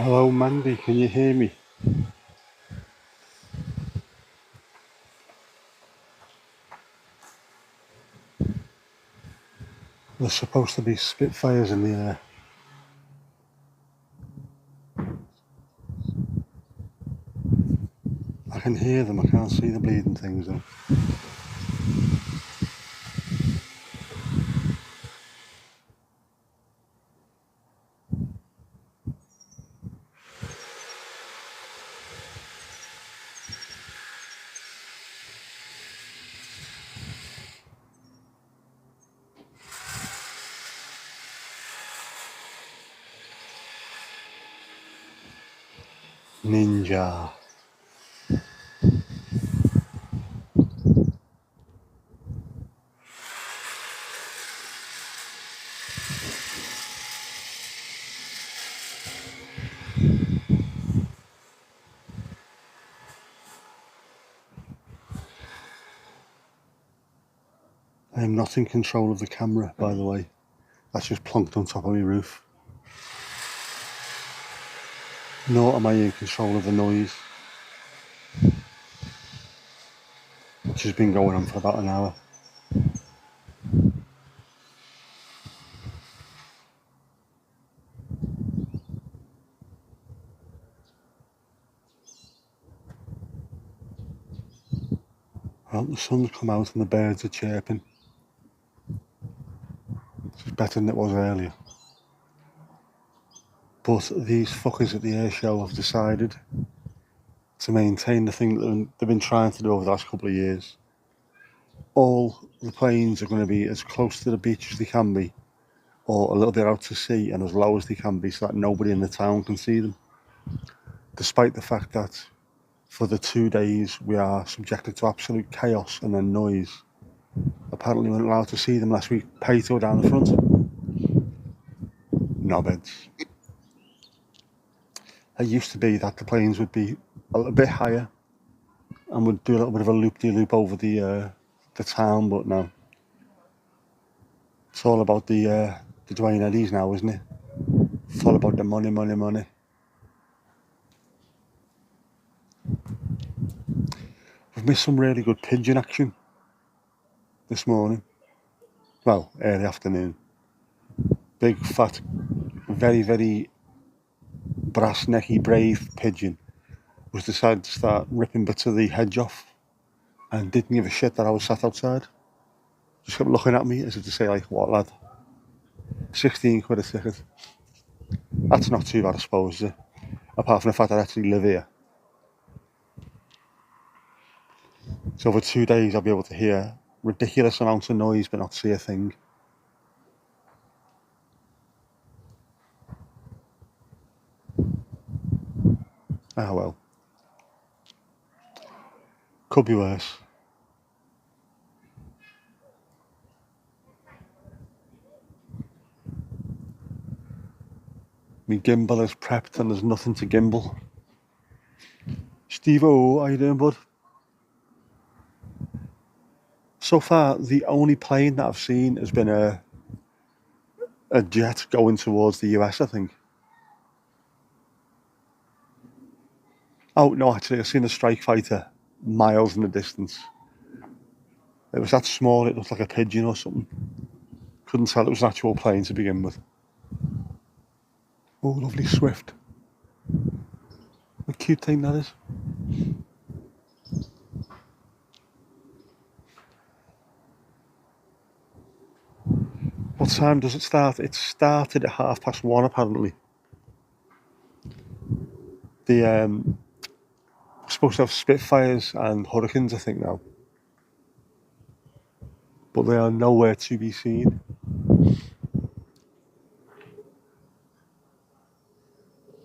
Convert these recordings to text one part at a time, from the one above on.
Hello Mandy, can you hear me? There's supposed to be Spitfires in the air. I can hear them, I can't see the bleeding things though. Ninja. I am not in control of the camera, by the way. That's just plonked on top of my roof. Nor am I in control of the noise, which has been going on for about an hour. Well, the sun's come out and the birds are chirping. It's better than it was earlier. But these fuckers at the air show have decided to maintain the thing that they've been trying to do over the last couple of years. All the planes are going to be as close to the beach as they can be, or a little bit out to sea and as low as they can be so that nobody in the town can see them. Despite the fact that for the 2 days we are subjected to absolute chaos and then noise. Apparently we weren't allowed to see them unless we pay to go down the front. Knobheads. It used to be that the planes would be a little bit higher and would do a little bit of a loop-de-loop over the town, but no. It's all about the Dwayne Eddies now, isn't it? It's all about the money, money, money. We've missed some really good pigeon action this morning. Well, early afternoon. Big, fat, very, very brass necky, brave pigeon was decided to start ripping bits of the hedge off and didn't give a shit that I was sat outside. Just kept looking at me as if to say, like, what lad? 16 quid a ticket. That's not too bad, I suppose, is it? Apart from the fact that I actually live here. So for 2 days I'll be able to hear ridiculous amounts of noise but not see a thing. Ah well. Could be worse. My gimbal is prepped and there's nothing to gimbal. Steve-O, how you doing, bud? So far, the only plane that I've seen has been a jet going towards the US, I think. Oh, no, actually, I've seen a strike fighter miles in the distance. It was that small, it looked like a pigeon or something. Couldn't tell it was an actual plane to begin with. Oh, lovely Swift. What a cute thing that is. What time does it start? It started at 1:30, apparently. We're supposed to have Spitfires and Hurricanes, I think, now. But they are nowhere to be seen.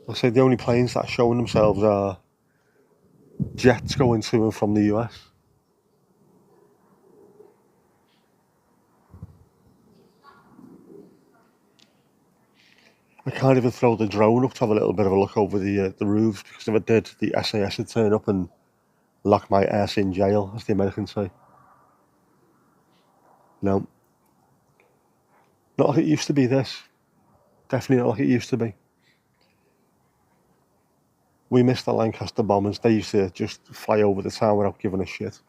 I'll say the only planes that are showing themselves are jets going to and from the US. I can't even throw the drone up to have a little bit of a look over the roofs, because if I did, the SAS would turn up and lock my ass in jail, as the Americans say. No. Not like it used to be, this. Definitely not like it used to be. We missed the Lancaster bombers. They used to just fly over the town without giving a shit.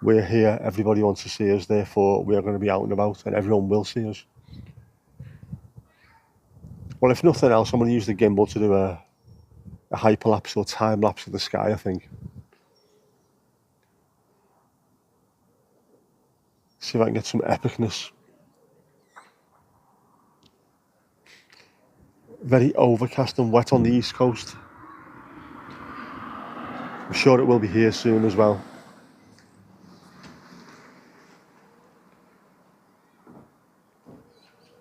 We're here, everybody wants to see us, therefore we are going to be out and about and everyone will see us. Well, if nothing else, I'm going to use the gimbal to do a hyperlapse or time lapse of the sky, I think. See if I can get some epicness. Very overcast and wet on the east coast. I'm sure it will be here soon as well.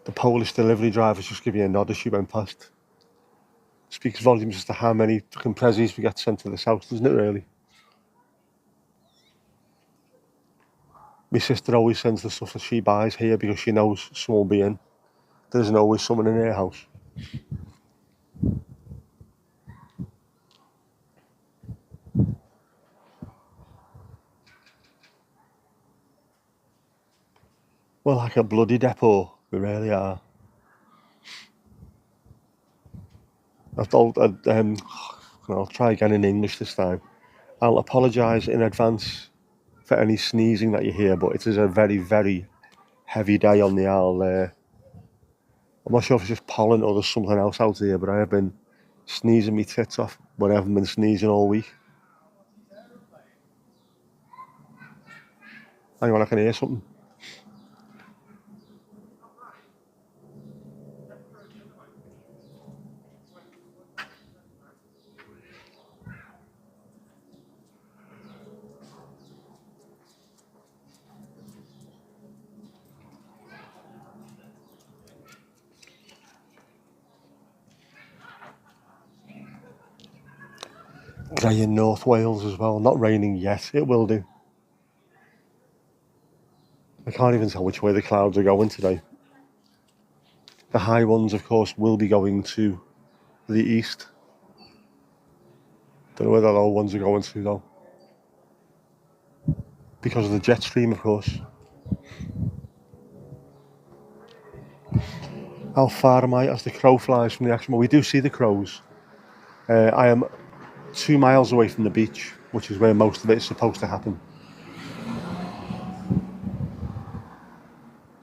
The Polish delivery drivers just give you a nod as she went past. Speaks volumes as to how many fucking prezzies we get sent to this house, doesn't it really? My sister always sends the stuff that she buys here because she knows someone will be in. There isn't always someone in her house. We're like a bloody depot, we really are. I'll try again in English this time. I'll apologise in advance for any sneezing that you hear, but it is a very, very heavy day on the Isle. I'm not sure if it's just pollen or there's something else out here, but I have been sneezing my tits off when I haven't been sneezing all week. Hang on, I can hear something. Grey in North Wales as well. Not raining yet. It will do. I can't even tell which way the clouds are going today. The high ones, of course, will be going to the east. Don't know where the low ones are going to, though. Because of the jet stream, of course. How far am I as the crow flies from the action? Well, we do see the crows. I am 2 miles away from the beach, which is where most of it is supposed to happen.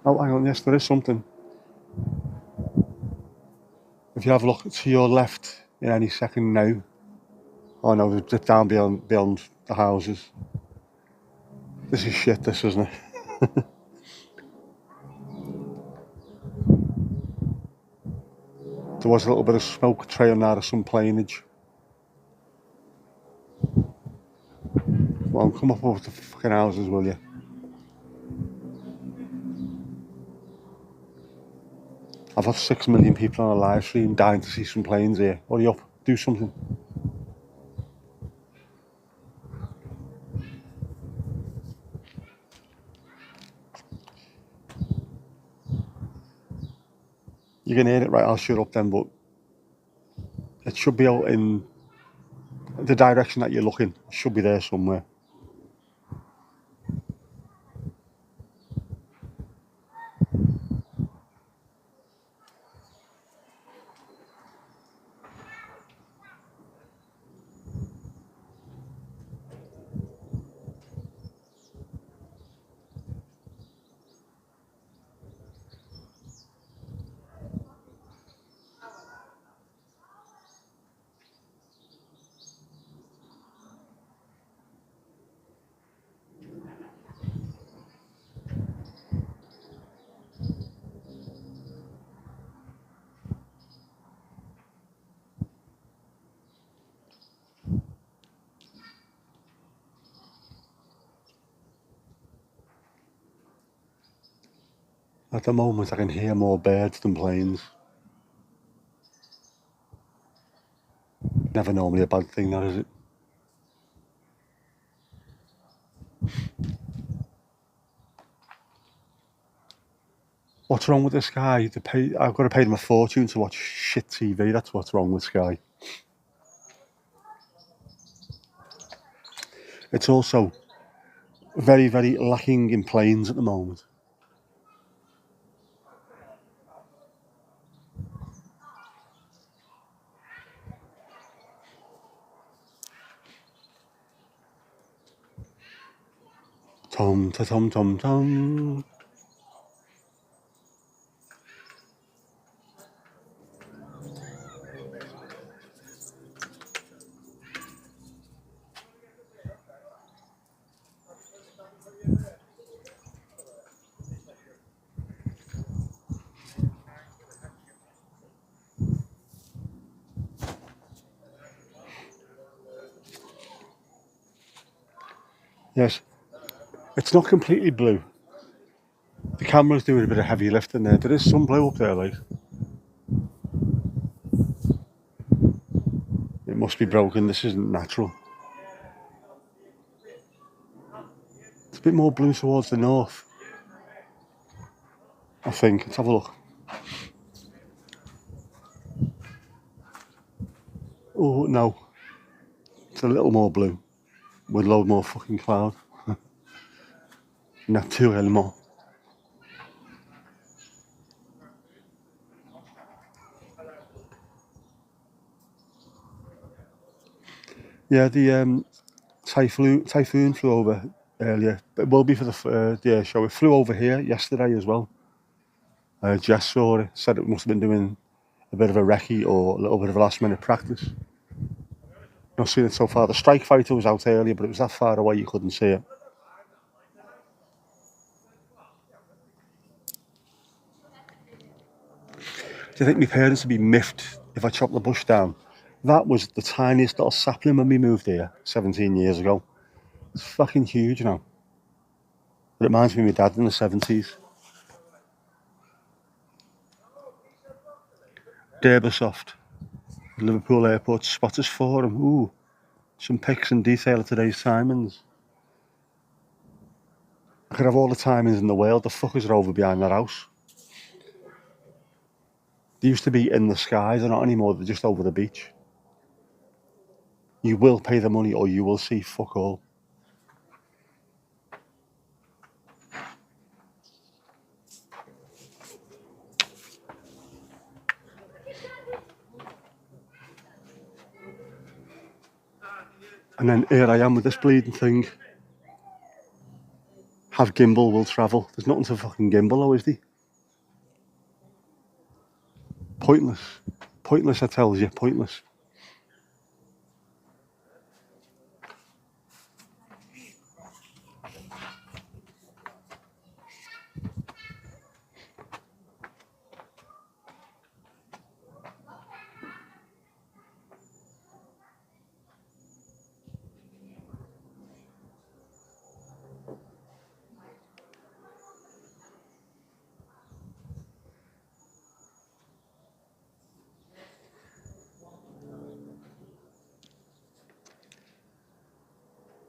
Oh, hang on, yes, there is something. If you have a look to your left in any second now. Oh no, they've dipped down beyond the houses. This is shit, this, isn't it? There was a little bit of smoke trailing out of some planeage. Well, come up over the fucking houses, will you? I've had 6 million people on a live stream dying to see some planes here. Hurry up, do something. You can hear it, right? I'll shut up then, but it should be out in the direction that you're looking. It should be there somewhere. At the moment, I can hear more birds than planes. Never normally a bad thing, that is it? What's wrong with the Sky? I've got to pay them a fortune to watch shit TV. That's what's wrong with Sky. It's also very, very lacking in planes at the moment. Tom, ta tom, tom, tom. Yes, it's not completely blue. The camera's doing a bit of heavy lifting there. There is some blue up there, like. It must be broken. This isn't natural. It's a bit more blue towards the north, I think. Let's have a look. Oh, no. It's a little more blue with a load more fucking cloud. Naturellement. Yeah, the typhoon flew over earlier. It will be for the air show. It flew over here yesterday as well. Jess saw it, said it must have been doing a bit of a recce or a little bit of a last minute practice. Not seen it so far. The strike fighter was out earlier, but it was that far away you couldn't see it. Do you think my parents would be miffed if I chopped the bush down? That was the tiniest little sapling when we moved here 17 years ago. It's fucking huge now. It reminds me of my dad in the 70s. Derbysoft, Liverpool Airport, Spotters Forum. Ooh, some pics and detail of today's timings. I could have all the timings in the world. The fuckers are over behind that house. They used to be in the sky. They're not anymore. They're just over the beach. You will pay the money or you will see fuck all. And then here I am with this bleeding thing. Have gimbal, will travel. There's nothing to fucking gimbal though, is there? Pointless. Pointless, I tells you. Pointless.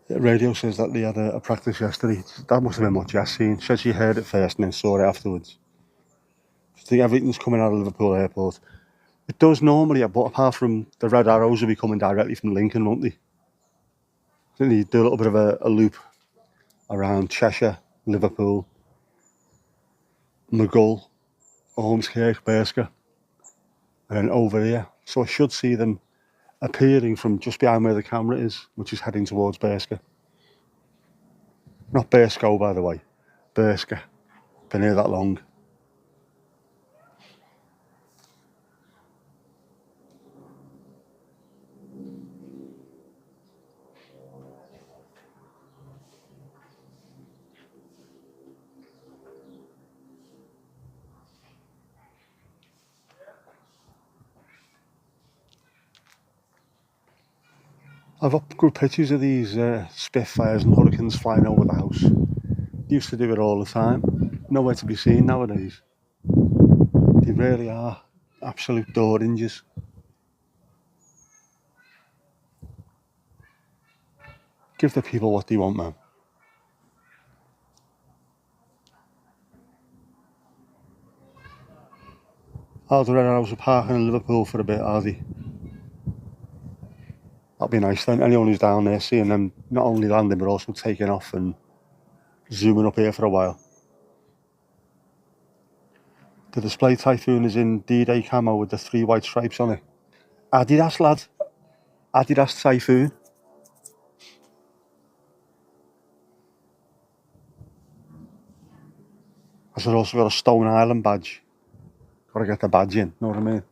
The radio says that they had a practice yesterday. That must have been what Jess seen. Said she heard it first and then saw it afterwards. I think everything's coming out of Liverpool Airport. It does normally, but apart from the red arrows will be coming directly from Lincoln, won't they? I think they do a little bit of a loop around Cheshire, Liverpool, Maghull, Ormskirk, Berska, and then over here. So I should see them appearing from just behind where the camera is, which is heading towards Berska. Not Bersco, by the way. Berska. Been here that long. I've up good pictures of these Spitfires and Hurricanes flying over the house. Used to do it all the time. Nowhere to be seen nowadays. They really are absolute door dangers. Give the people what they want, man. I'll do I was parking in Liverpool for a bit, are they? That'll be nice then. Anyone who's down there seeing them not only landing but also taking off and zooming up here for a while. The display Typhoon is in D-Day camo with the 3 white stripes on it. Adidas, lad. Adidas Typhoon. Because I've also got a Stone Island badge. Got to get the badge in, know what I mean?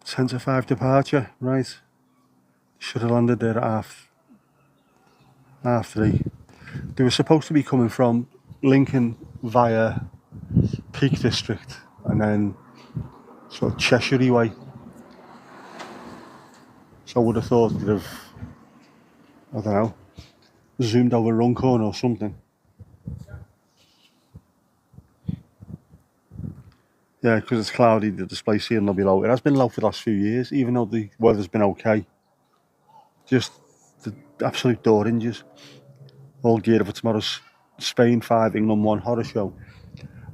Ten to 5 departure, right? Should have landed there at half 3. They were supposed to be coming from Lincoln via Peak District and then sort of Cheshire way. So I would have thought they'd have, I don't know, zoomed over Runcorn or something. Yeah, because it's cloudy, the display ceiling will be low. It has been low for the last few years, even though the weather's been okay. Just the absolute door hinges. All geared for tomorrow's Spain 5, England 1 horror show.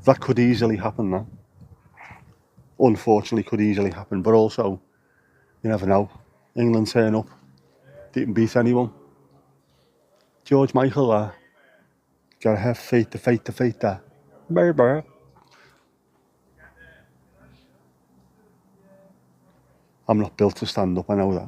That could easily happen now. Unfortunately, could easily happen. But also, you never know. England turn up. Didn't beat anyone. George Michael, gotta have faith, the faith, the faith there. Burr, burr. I'm not built to stand up, I know that.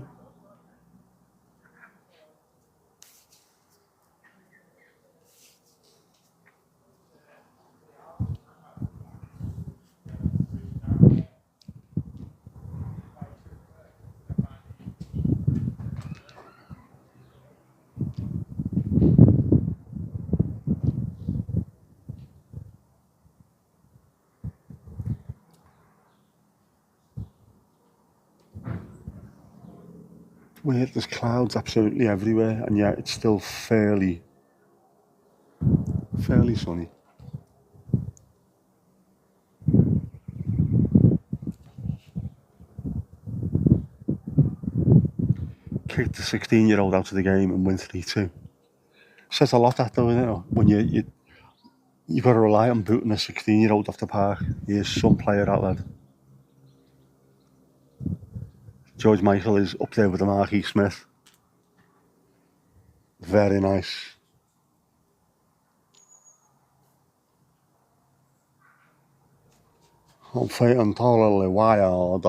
Weird, there's clouds absolutely everywhere, and yet it's still fairly sunny. Kicked the 16-year-old out of the game and win 3-2. Says a lot, that though, isn't it? When you've got to rely on booting a 16-year-old off the park. He is some player, that lad. George Michael is up there with the Marquis Smith. Very nice. I'm fighting totally wild.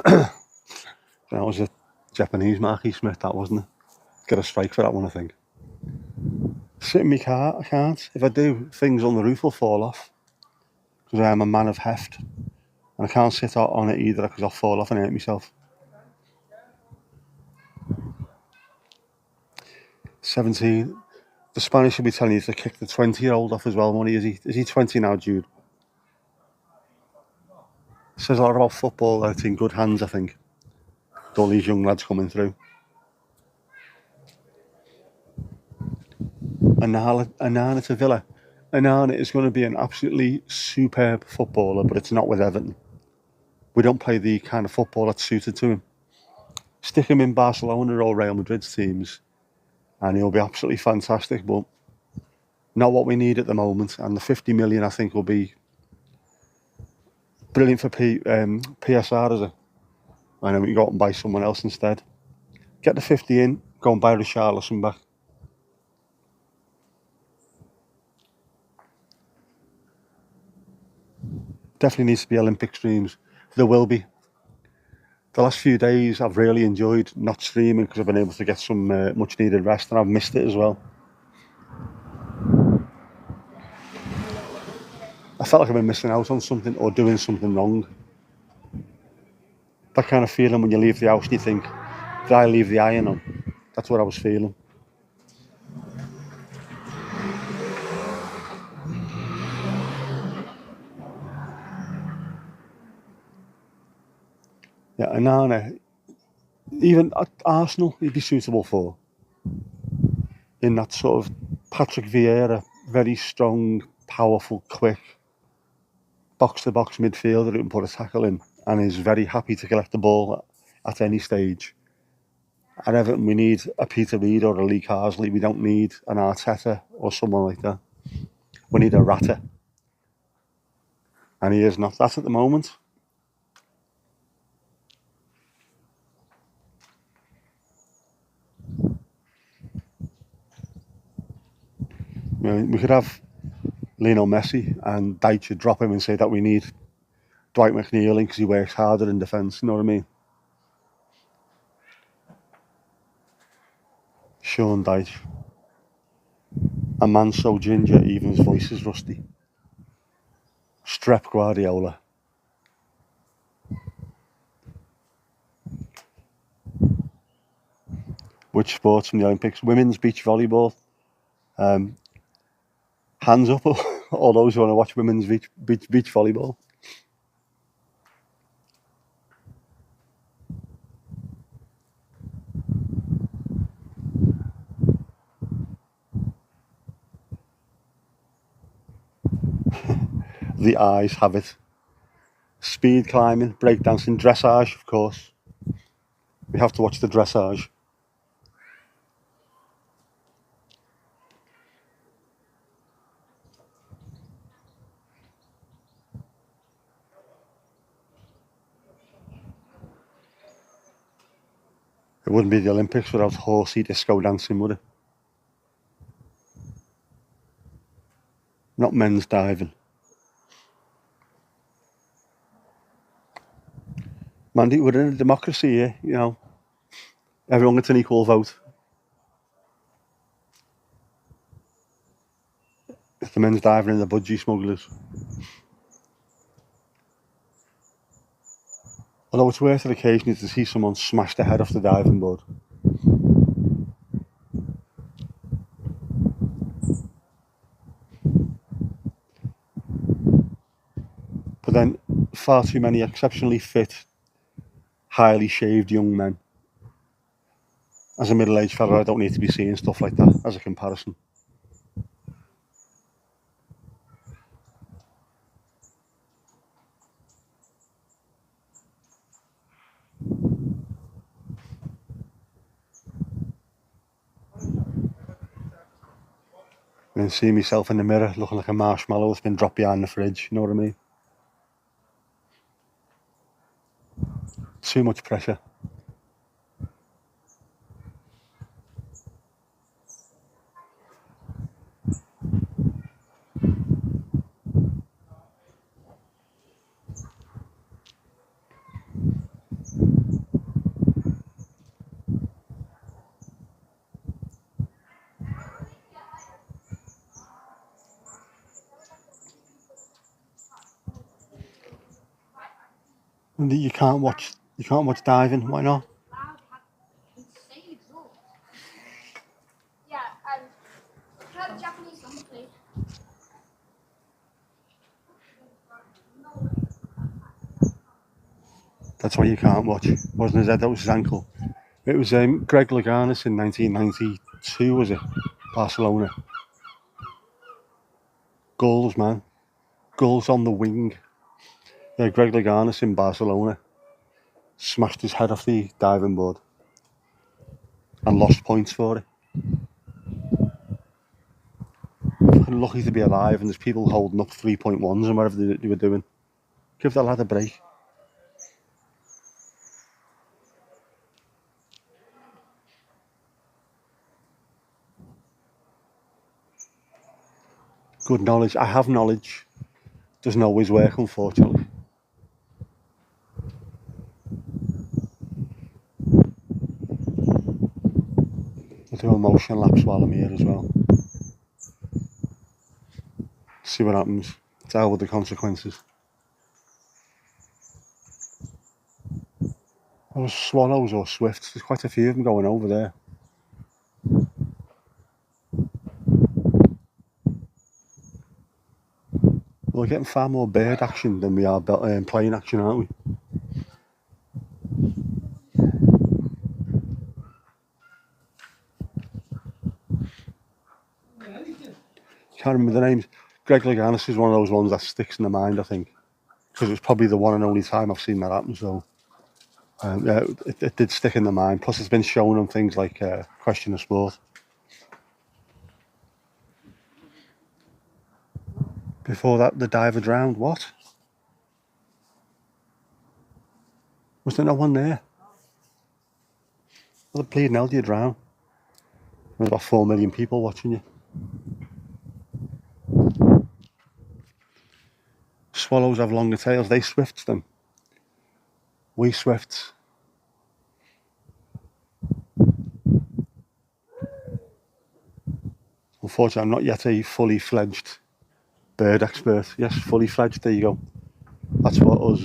That was a Japanese Marquis Smith, that wasn't it? Get a strike for that one, I think. Sit in my car, I can't. If I do, things on the roof will fall off. Because I am a man of heft. And I can't sit on it either because I'll fall off and hurt myself. 17. The Spanish will be telling you to kick the 20-year-old off as well, money. Is he 20 now, Jude? Says a lot about football that it's in good hands, I think. With all these young lads coming through. Anana to Villa. Anana is going to be an absolutely superb footballer, but it's not with Everton. We don't play the kind of football that's suited to him. Stick him in Barcelona or Real Madrid's teams, and he'll be absolutely fantastic, but not what we need at the moment. And the 50 million, I think, will be brilliant for PSR, is it? And then we go out and buy someone else instead. Get the 50 in, going by Richarlison back. Definitely needs to be Olympic streams. There will be. The last few days I've really enjoyed not streaming because I've been able to get some much needed rest, and I've missed it as well. I felt like I've been missing out on something or doing something wrong. That kind of feeling when you leave the house and you think, did I leave the iron on? That's what I was feeling. Yeah, and Nana, even at Arsenal, he'd be suitable for. In that sort of Patrick Vieira, very strong, powerful, quick, box-to-box midfielder who can put a tackle in and is very happy to collect the ball at any stage. At Everton, we need a Peter Reid or a Lee Carsley. We don't need an Arteta or someone like that. We need a Ratter. And he is not that at the moment. You know, we could have Lionel Messi and Dyche drop him and say that we need Dwight McNeil in because he works harder in defence, you know what I mean? Sean Dyche. A man so ginger, even his voice is rusty. Strep Guardiola. Which sports from the Olympics? Women's beach volleyball. Hands up, all those who want to watch women's beach volleyball. The eyes have it. Speed climbing, breakdancing, dressage, of course. We have to watch the dressage. It wouldn't be the Olympics without horsey disco dancing, would it? Not men's diving. Mandy, we're in a democracy here, you know. Everyone gets an equal vote. If the men's diving and the budgie smugglers. Although it's worth it occasionally to see someone smash their head off the diving board. But then far too many exceptionally fit, highly shaved young men. As a middle-aged fella, I don't need to be seeing stuff like that as a comparison. And then see myself in the mirror looking like a marshmallow that's been dropped behind the fridge, you know what I mean? Too much pressure. And you can't watch diving, why not? That's why you can't watch. It wasn't his head, that was his ankle. It was Greg Louganis in 1992, was it? Barcelona. Goals, man. Goals on the wing. Yeah, Greg Louganis in Barcelona smashed his head off the diving board and lost points for it. Fucking lucky to be alive, and there's people holding up 3.1s and whatever they were doing. Give that lad a break. good knowledge. I have knowledge. Doesn't always work, unfortunately. I'll do a motion lapse while I'm here as well. See what happens. Deal with the consequences. Those swallows or swifts, there's quite a few of them going over there. We're getting far more bird action than we are plane action, aren't we? Can't remember the names. Greg Louganis is one of those ones that sticks in the mind, I think, because it's probably the one and only time I've seen that happen. So, yeah, it did stick in the mind. Plus, it's been shown on things like Question of Sport. Before that, the diver drowned. What? Was there no one there? Well, the bleeding hell do you drown? There's about 4 million people watching you. Swallows have longer tails. They swifts them. We swifts. Unfortunately, I'm not yet a fully fledged bird expert. Yes, fully fledged. There you go. That's what us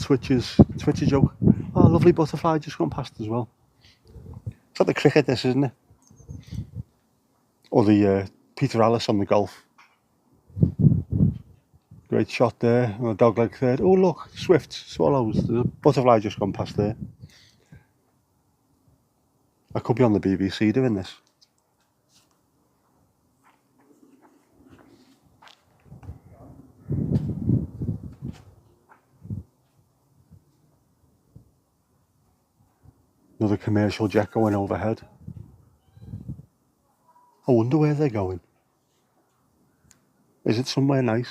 Twitcher joke. Oh, lovely butterfly just gone past as well. It's like the cricket, this, isn't it? Or the Peter Alice on the golf. Great shot there on a dog leg third. Oh look, swifts, swallows. There's a butterfly just gone past there. I could be on the BBC doing this. Another commercial jet going overhead. I wonder where they're going. Is it somewhere nice?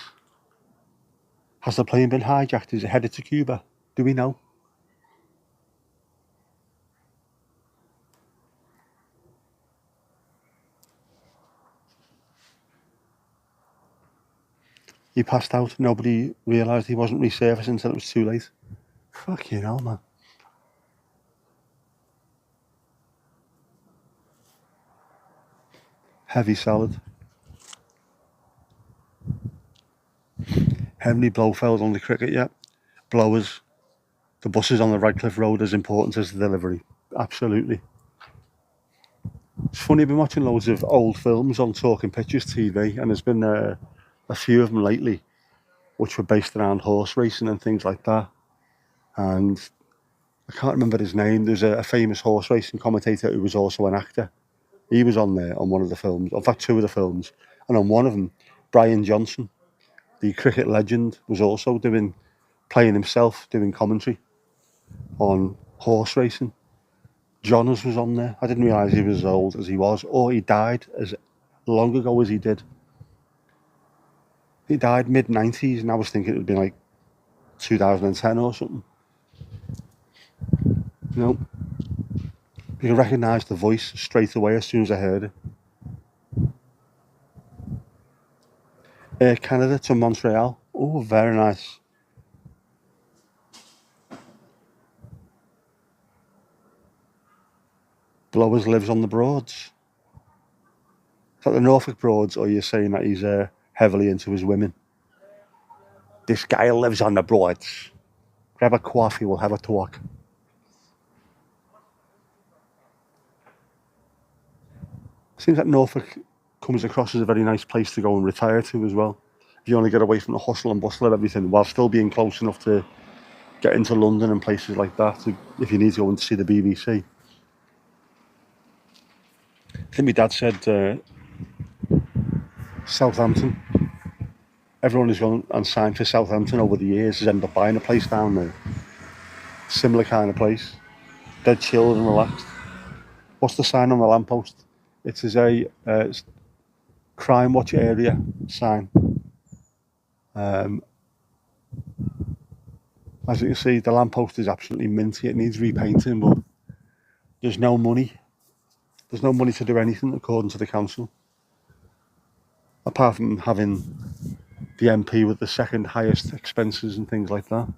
Has the plane been hijacked? Is it headed to Cuba? Do we know? He passed out. Nobody realised he wasn't resurfacing until it was too late. Fucking hell, man. Heavy salad. Henry Blofeld on the cricket, yeah. Blowers. The buses on the Radcliffe Road as important as the delivery. Absolutely. It's funny, I've been watching loads of old films on Talking Pictures TV, and there's been a few of them lately which were based around horse racing and things like that. And I can't remember his name. There's a famous horse racing commentator who was also an actor. He was on there on one of the films, in fact, two of the films. And on one of them, Brian Johnson, the cricket legend, was also playing himself, doing commentary on horse racing. Johnners was on there. I didn't realise he was as old as he was, or he died as long ago as he did. He died mid-90s, and I was thinking it would be like 2010 or something. No. You can recognise the voice straight away as soon as I heard it. Air Canada to Montreal. Oh, very nice. Blowers lives on the Broads. Is that the Norfolk Broads, or you're saying that he's heavily into his women? This guy lives on the Broads. Grab a coffee, we'll have a talk. Seems like Norfolk comes across as a very nice place to go and retire to as well. If you want to get away from the hustle and bustle of everything, while still being close enough to get into London and places like that, if you need to go and see the BBC. I think my dad said Southampton. Everyone who's gone and signed for Southampton over the years has ended up buying a place down there. Similar kind of place. Dead chilled and relaxed. What's the sign on the lamppost? It is a crime watch area sign. As you can see, the lamppost is absolutely minty. It needs repainting, but there's no money. There's no money to do anything according to the council. apart from having the MP with the second highest expenses and things like that.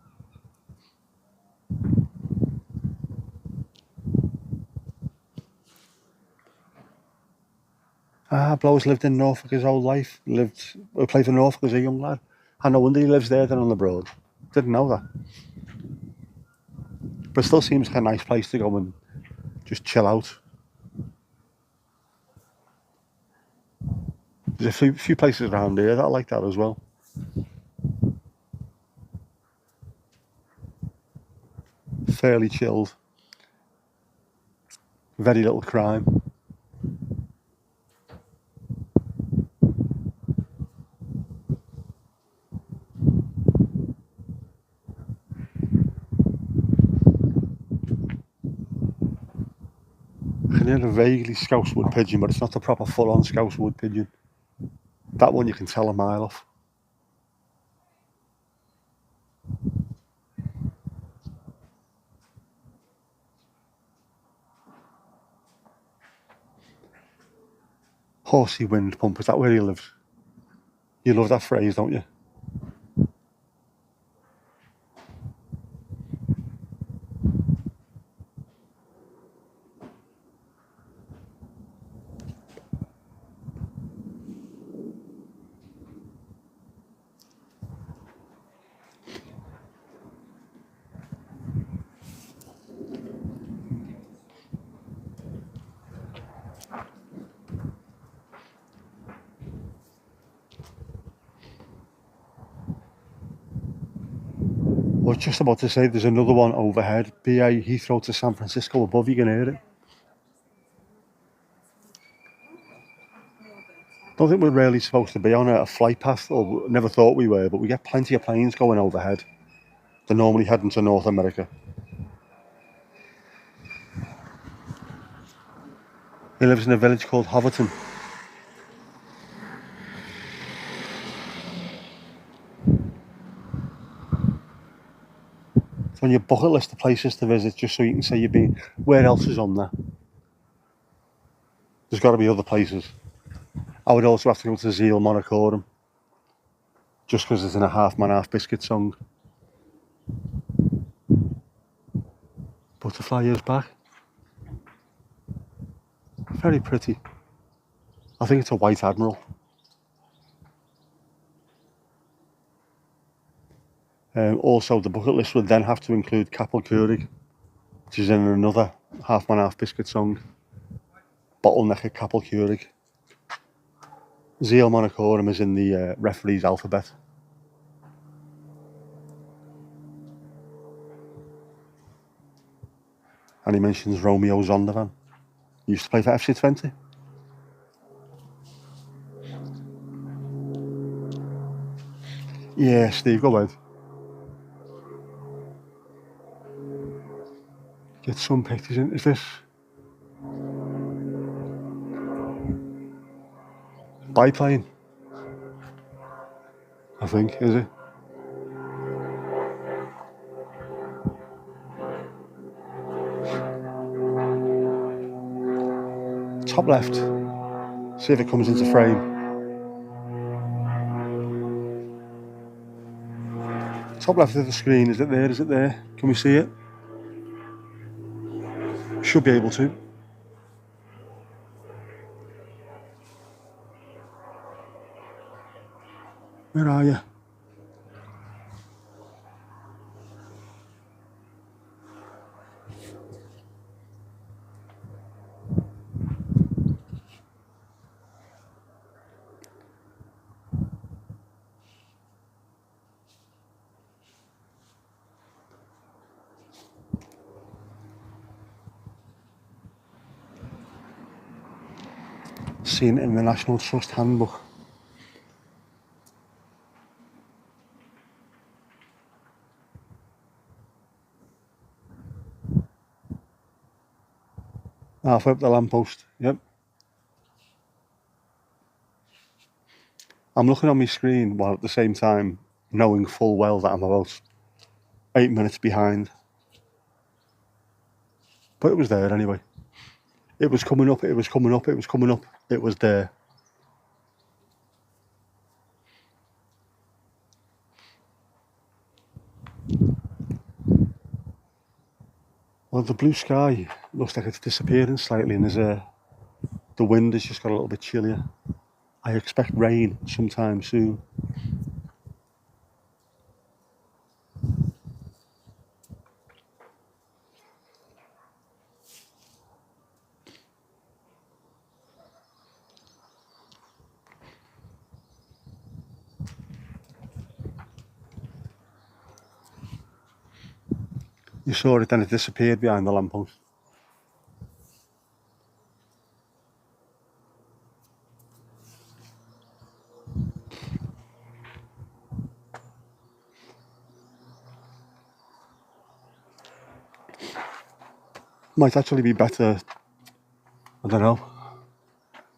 Blows lived in Norfolk his whole life. Played for Norfolk as a young lad. And no wonder he lives there than on the Broad. Didn't know that. But it still seems like a nice place to go and just chill out. There's a few places around here that are like that as well. Fairly chilled. Very little crime. I can hear a vaguely Scouse wood pigeon, but it's not the proper full-on Scouse wood pigeon. That one you can tell a mile off. Horsey wind pump, is that where he lives? You love that phrase, don't you? I was just about to say there's another one overhead. BA Heathrow to San Francisco above, you can hear it. Don't think we're really supposed to be on a flight path, or never thought we were, but we get plenty of planes going overhead. They're normally heading to North America. He lives in a village called Hoverton. It's on your bucket list of places to visit, just so you can say you've been. Where else is on there? There's got to be other places. I would also have to go to Zeal Monacorum, just because it's in a Half Man Half Biscuit song. Butterfly is back. Very pretty. I think it's a white admiral. Also, the bucket list would then have to include Capel Curig, which is in another Half Man Half Biscuit song. Bottleneck at Capel Curig. Zeal Monacorum is in the referee's alphabet. And he mentions Romeo Zondervan. He used to play for FC20. Yeah, Steve, go ahead. Get some pictures in. Is this biplane? I think, is it? Top left. See if it comes into frame. Top left of the screen, is it there? Is it there? Can we see it? Should be able to. Where are you? Seen it in the National Trust Handbook. Halfway up the lamppost, yep. I'm looking on my screen while at the same time knowing full well that I'm about 8 minutes behind. But it was there anyway. It was coming up, it was coming up, it was coming up. It was there. Well, the blue sky looks like it's disappearing slightly, and the wind has just got a little bit chillier. I expect rain sometime soon. You saw it, then it disappeared behind the lamppost. Might actually be better, I don't know,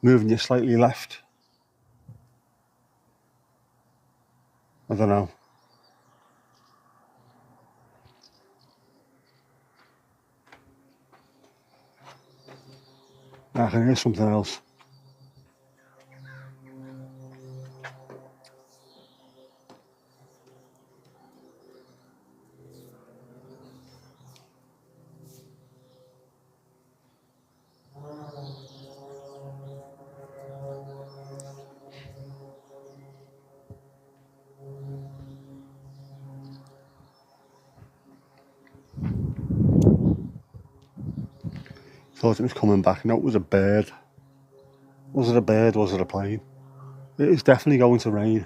moving you slightly left. I don't know. I can hear something else. Thought it was coming back. No, it was a bird. Was it a bird? Was it a plane? It is definitely going to rain.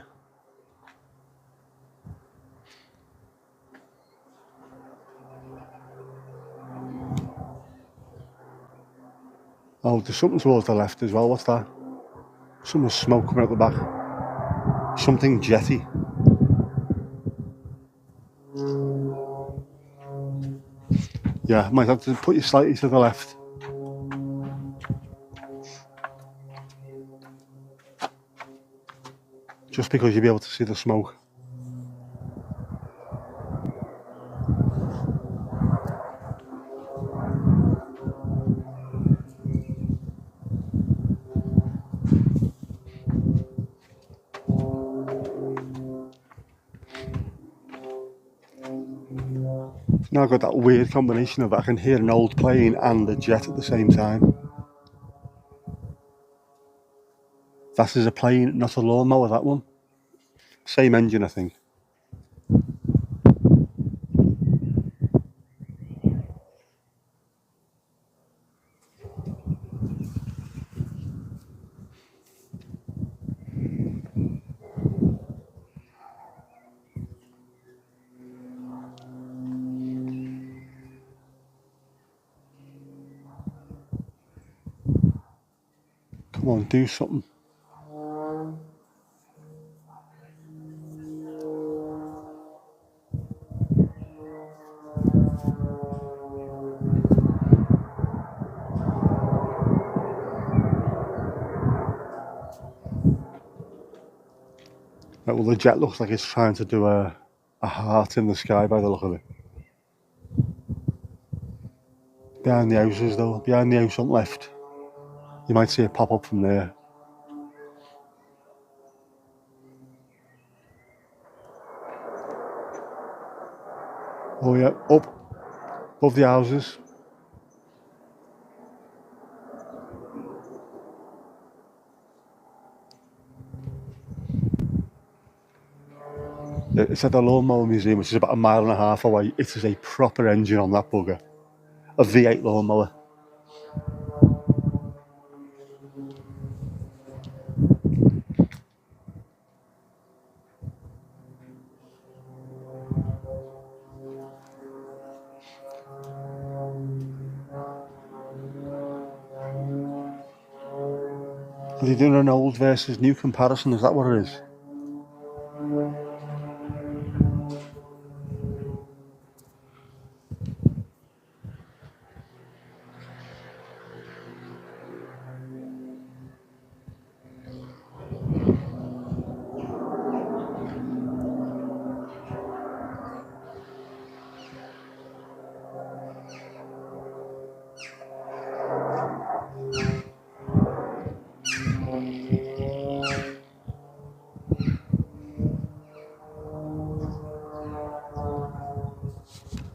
Oh, there's something towards the left as well. What's that? Some smoke coming out the back. Something jetty. Yeah, might have to put you slightly to the left. Just because you'll be able to see the smoke. Now I've got that weird combination of I can hear an old plane and a jet at the same time. That is a plane, not a lawnmower, that one. Same engine, I think. Come on, do something. Right, well, the jet looks like it's trying to do a heart in the sky by the look of it. Behind the houses, though, behind the house on the left, you might see it pop up from there. Oh yeah, up above the houses. It's at the Lawnmower Museum, which is about 1.5 miles away. It is a proper engine on that bugger. A V8 lawnmower. Are they doing an old versus new comparison? Is that what it is?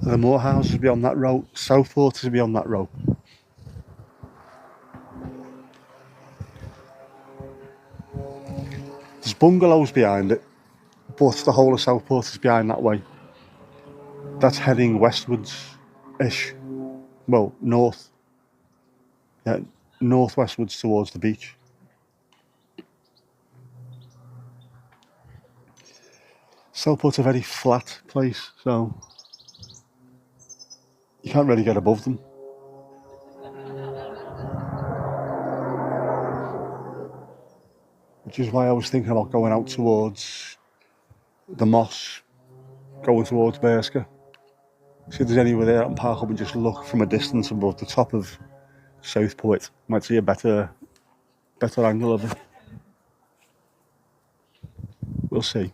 The Moorhouses will be on that road. Southport will be on that road. There's bungalows behind it, but the whole of Southport is behind that way. That's heading westwards-ish. Well, north. Yeah, northwestwards towards the beach. Southport's a very flat place, so you can't really get above them. Which is why I was thinking about going out towards the Moss, going towards Berska. See if there's anywhere there I can park up and just look from a distance above the top of Southport. Might see a better angle of it. We'll see.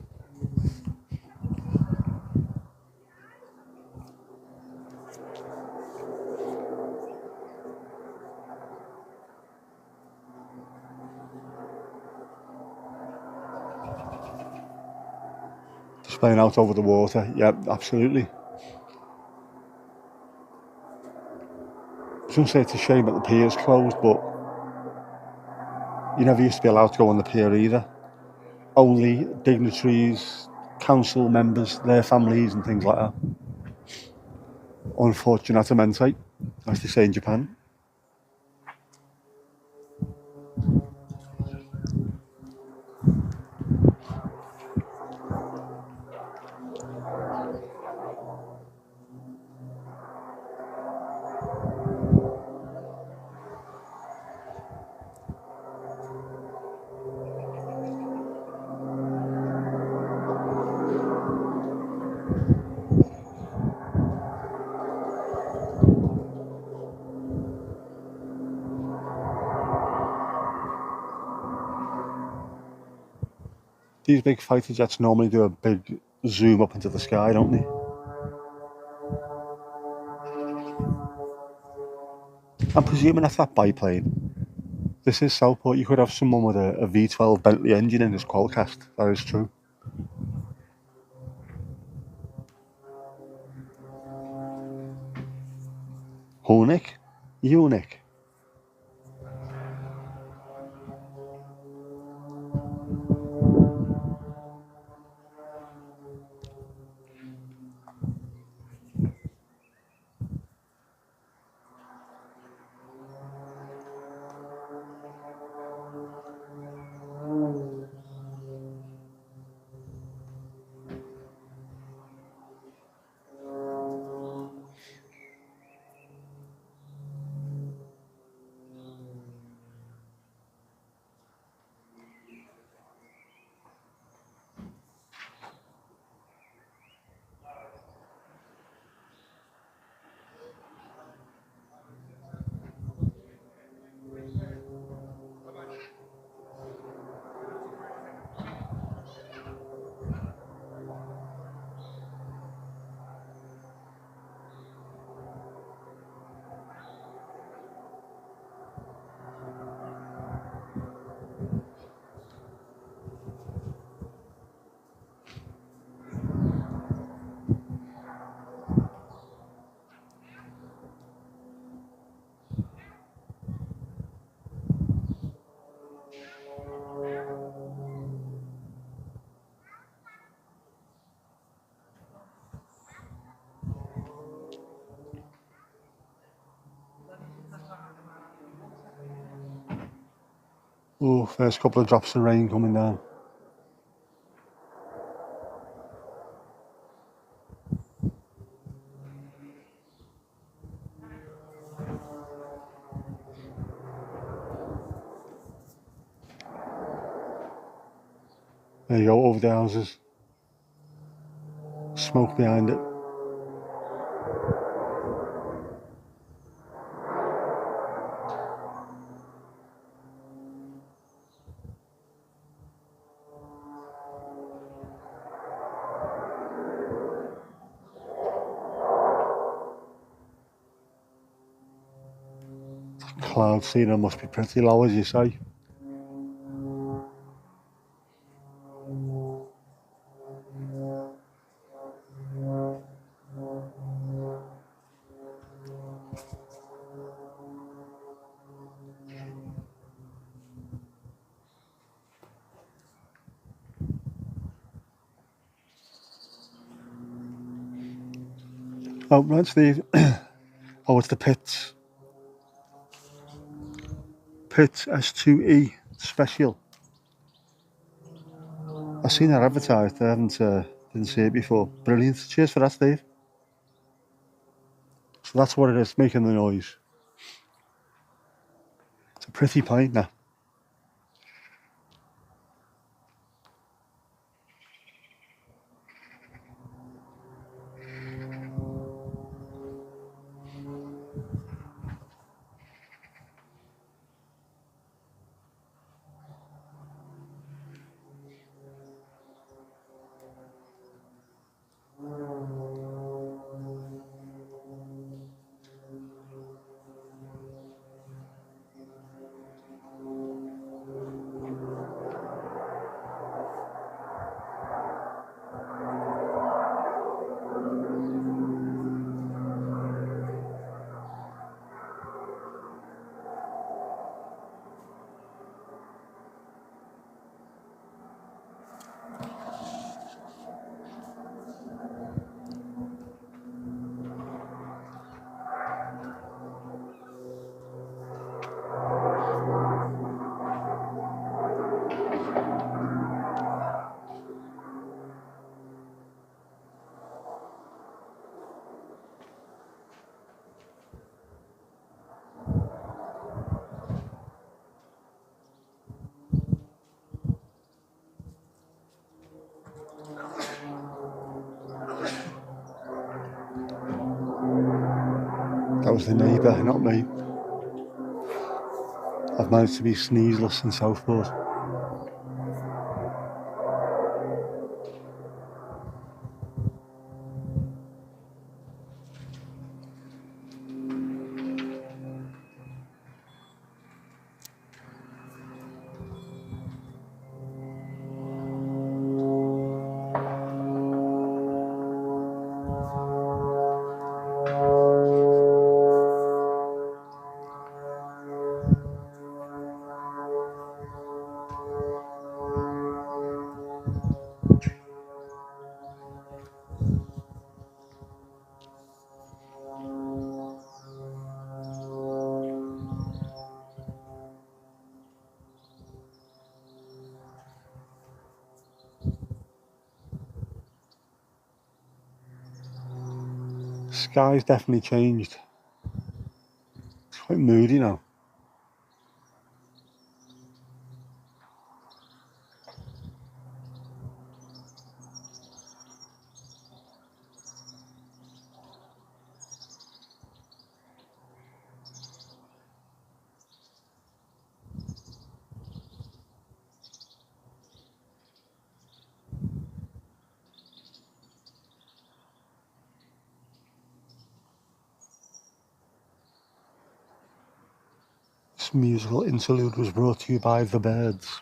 Displaying out over the water, yeah, absolutely. I was going to say it's a shame that the pier's closed, but you never used to be allowed to go on the pier either. Only dignitaries, council members, their families and things like that. Unfortunatamente, as they say in Japan. These big fighter jets normally do a big zoom up into the sky, don't they? I'm presuming that's that biplane. This is Southport. You could have someone with a V12 Bentley engine in this Qualcast. That is true. Hornick? Unic? Oh, first couple of drops of rain coming down. There you go, over the houses. Smoke behind it. Cloud seeding must be pretty low, as you say. Oh, right, Steve. Oh, it's the Pits. Pits S2E special. I've seen that advertised. I didn't see it before. Brilliant. Cheers for that, Steve. So that's what it is, making the noise. It's a pretty pint now. That was the neighbour, not me. I've managed to be sneezeless in Southport. Sky's definitely changed. It's quite moody now. This musical interlude was brought to you by The Birds.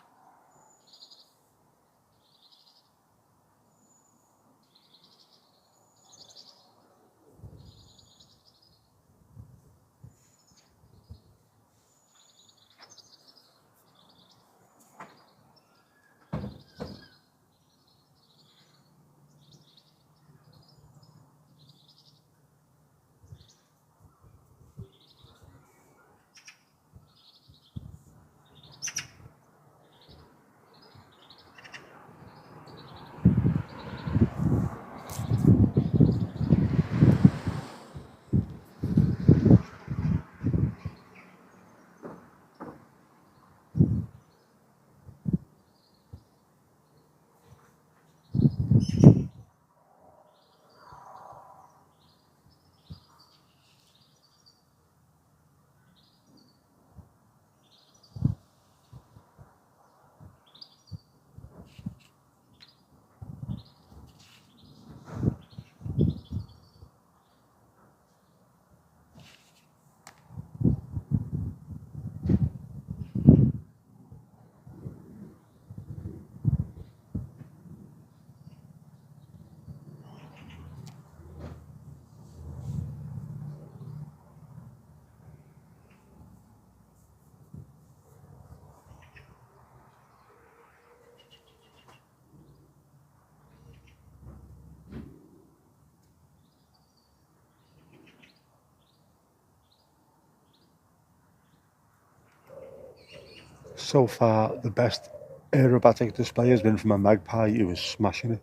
So far, the best aerobatic display has been from a magpie who was smashing it.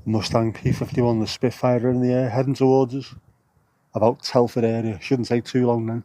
Mustang P51, the Spitfire in the air, heading towards us. About Telford area. Shouldn't take too long then.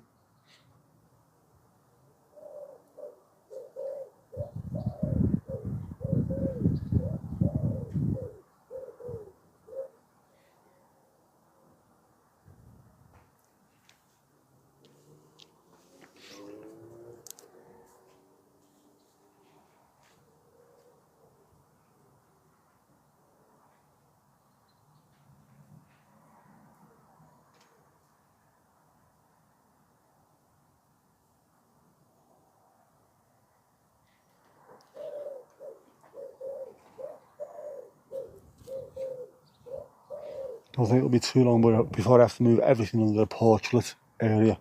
Don't think it'll be too long before I have to move everything under the porchlet area.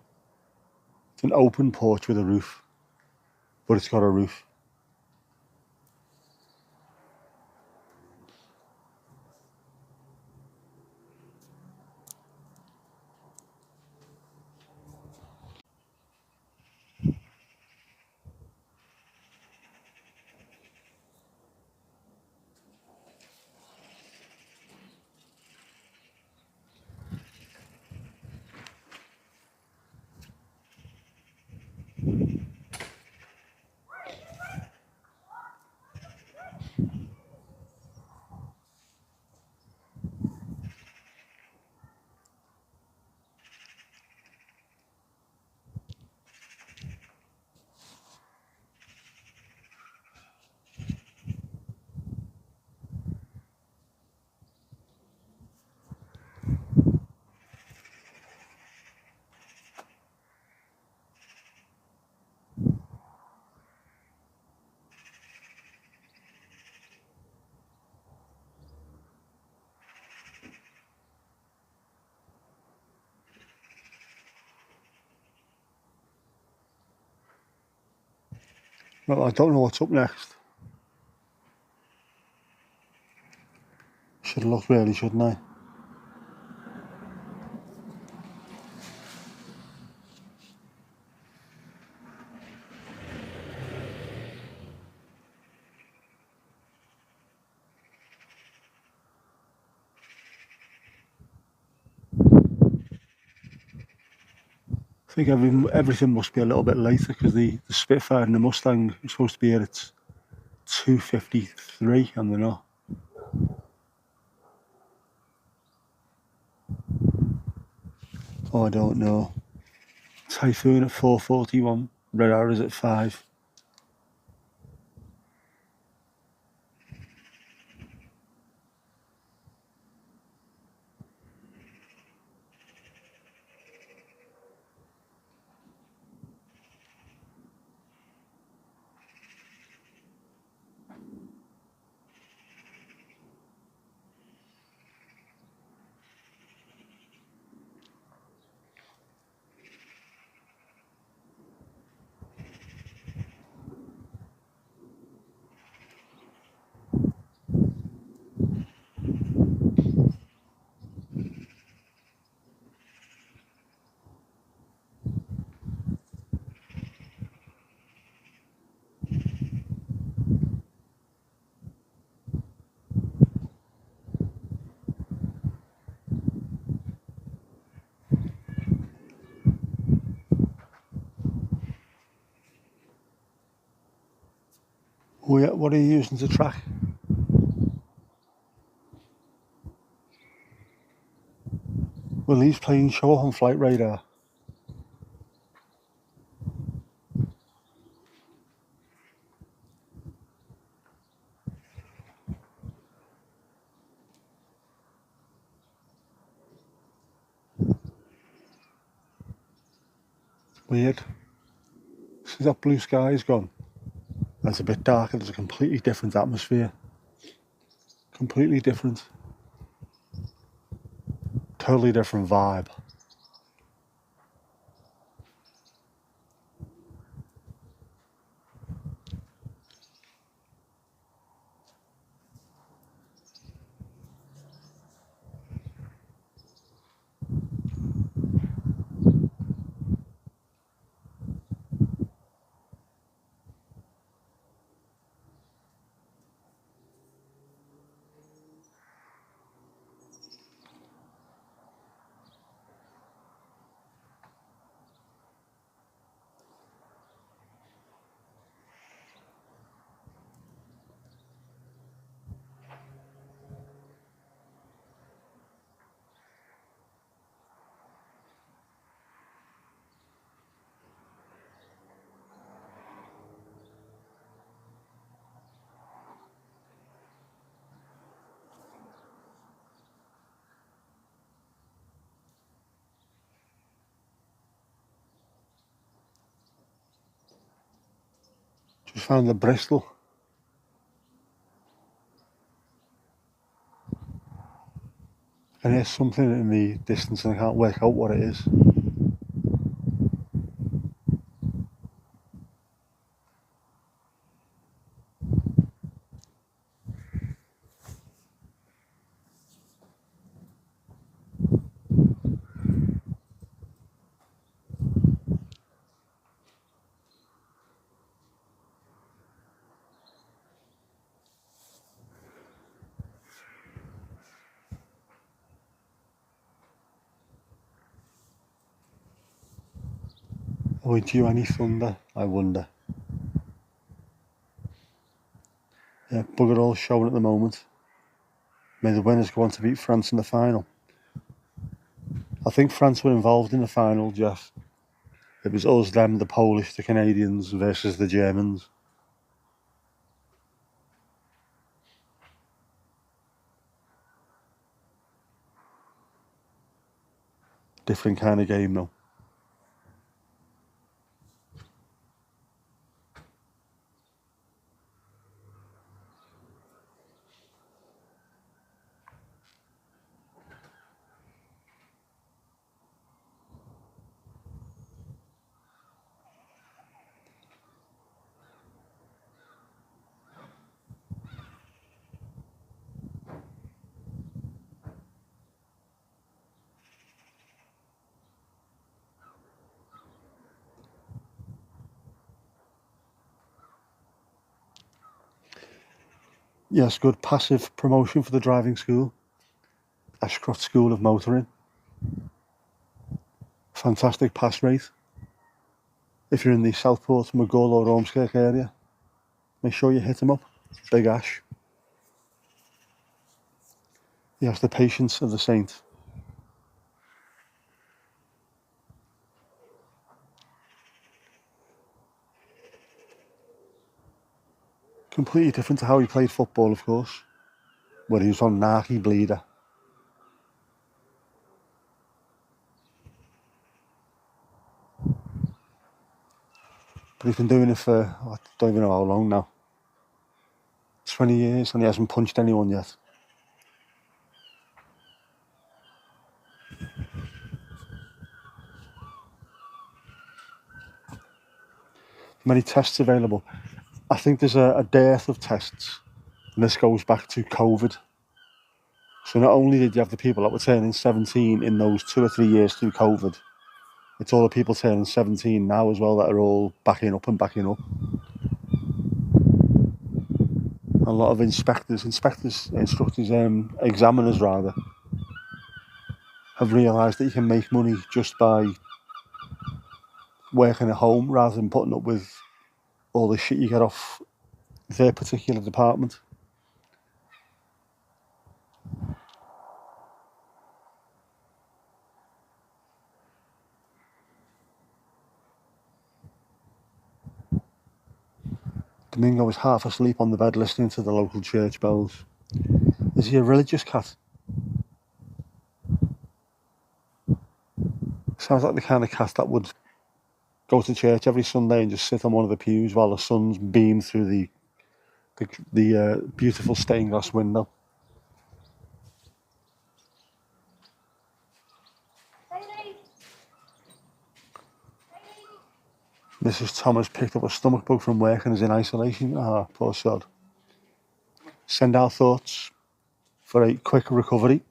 It's an open porch with a roof, but it's got a roof. Well, I don't know what's up next. Should have looked really, shouldn't I? I think everything must be a little bit later because the Spitfire and the Mustang are supposed to be here at 2:53 and they're not. Oh, I don't know. Typhoon at 4:41, Red Arrows at 5. Oh yeah, what are you using to track? Well, these planes show up on flight radar. Weird. See that blue sky is gone? That's a bit darker, there's a completely different atmosphere. Completely different. Totally different vibe. Just found the Bristol. And there's something in the distance and I can't work out what it is. Are we due any thunder? I wonder. Yeah, bugger all showing at the moment. May the winners go on to beat France in the final. I think France were involved in the final, Jeff. It was us, them, the Polish, the Canadians versus the Germans. Different kind of game though. Yes, good passive promotion for the driving school. Ashcroft School of Motoring. Fantastic pass rate. If you're in the Southport, McGull or Ormskirk area, make sure you hit him up. Big Ash. He has the patience of the saint. Completely different to how he played football, of course, where he was on Narky Bleeder. But he's been doing it for, I don't even know how long now. 20 years and he hasn't punched anyone yet. Many tests available. I think there's a dearth of tests, and this goes back to COVID. So not only did you have the people that were turning 17 in those 2 or 3 years through COVID, it's all the people turning 17 now as well that are all backing up. A lot of instructors, examiners rather, have realised that you can make money just by working at home rather than putting up with all the shit you get off their particular department. Domingo is half asleep on the bed listening to the local church bells. Is he a religious cat? Sounds like the kind of cat that would go to church every Sunday and just sit on one of the pews while the sun's beamed through the beautiful stained glass window. Mrs. Thomas picked up a stomach bug from work and is in isolation. Ah, poor sod. Send our thoughts for a quick recovery.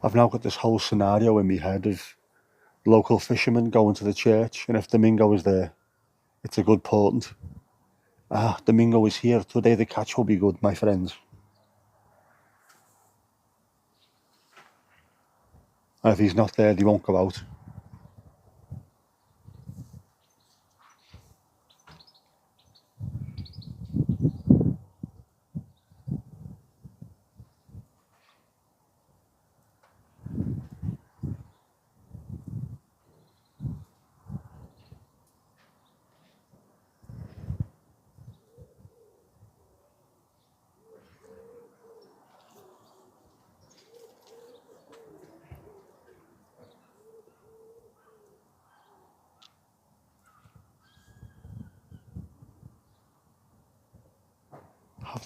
I've now got this whole scenario in my head of local fishermen going to the church, and if Domingo is there, it's a good portent. Ah, Domingo is here. Today the catch will be good, my friends. And if he's not there, they won't go out.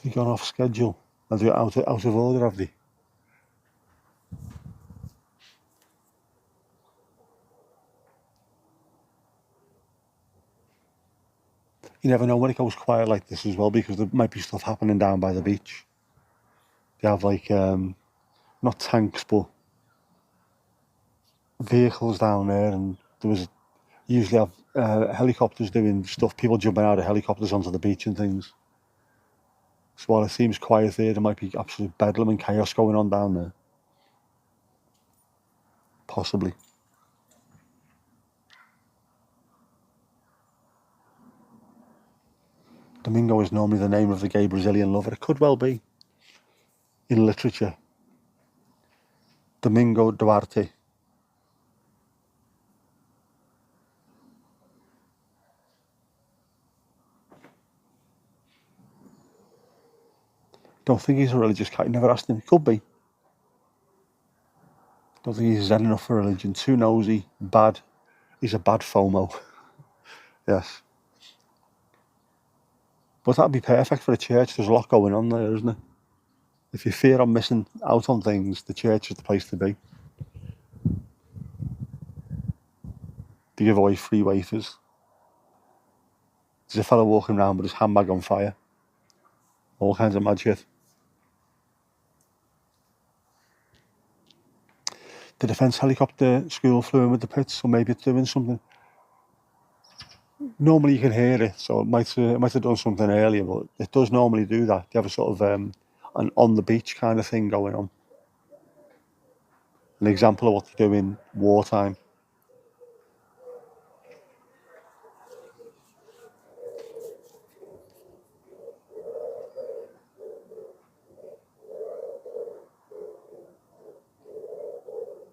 Have they gone off schedule? Are they out of order, have they? You never know when it goes quiet like this as well, because there might be stuff happening down by the beach. They have like, not tanks, but vehicles down there, and usually have helicopters doing stuff, people jumping out of helicopters onto the beach and things. So while it seems quiet there might be absolute bedlam and chaos going on down there. Possibly. Domingo is normally the name of the gay Brazilian lover. It could well be. In literature. Domingo Duarte. Don't think he's a religious cat. Never asked him. He could be. Don't think he's zen enough for religion. Too nosy. Bad. He's a bad FOMO. Yes. But that'd be perfect for a church. There's a lot going on there, isn't it? If you fear on missing out on things, the church is the place to be. They give away free wafers. There's a fellow walking around with his handbag on fire. All kinds of mad shit. The defence helicopter school flew in with the pits, so maybe it's doing something. Normally you can hear it, so it might have done something earlier, but it does normally do that. They have a sort of an on the beach kind of thing going on. An example of what they do in wartime.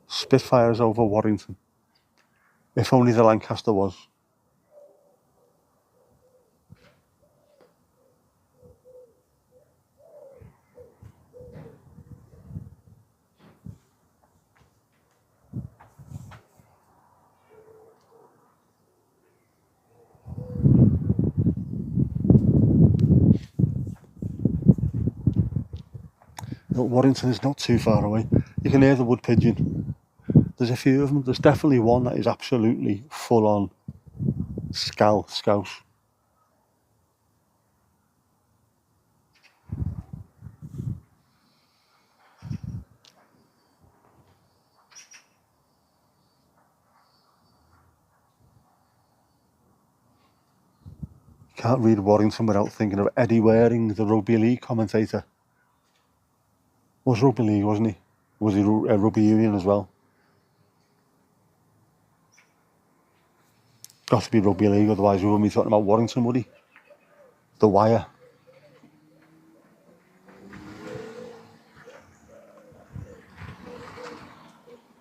Spitfires over Warrington. If only the Lancaster was. But Warrington is not too far away. You can hear the wood pigeon. There's a few of them. There's definitely one that is absolutely full on scouse. Can't read Warrington without thinking of Eddie Waring, the rugby league commentator. Was rugby league, wasn't he? Was he rugby union as well? Got to be rugby league, otherwise we wouldn't be talking about Warrington, would he? The Wire.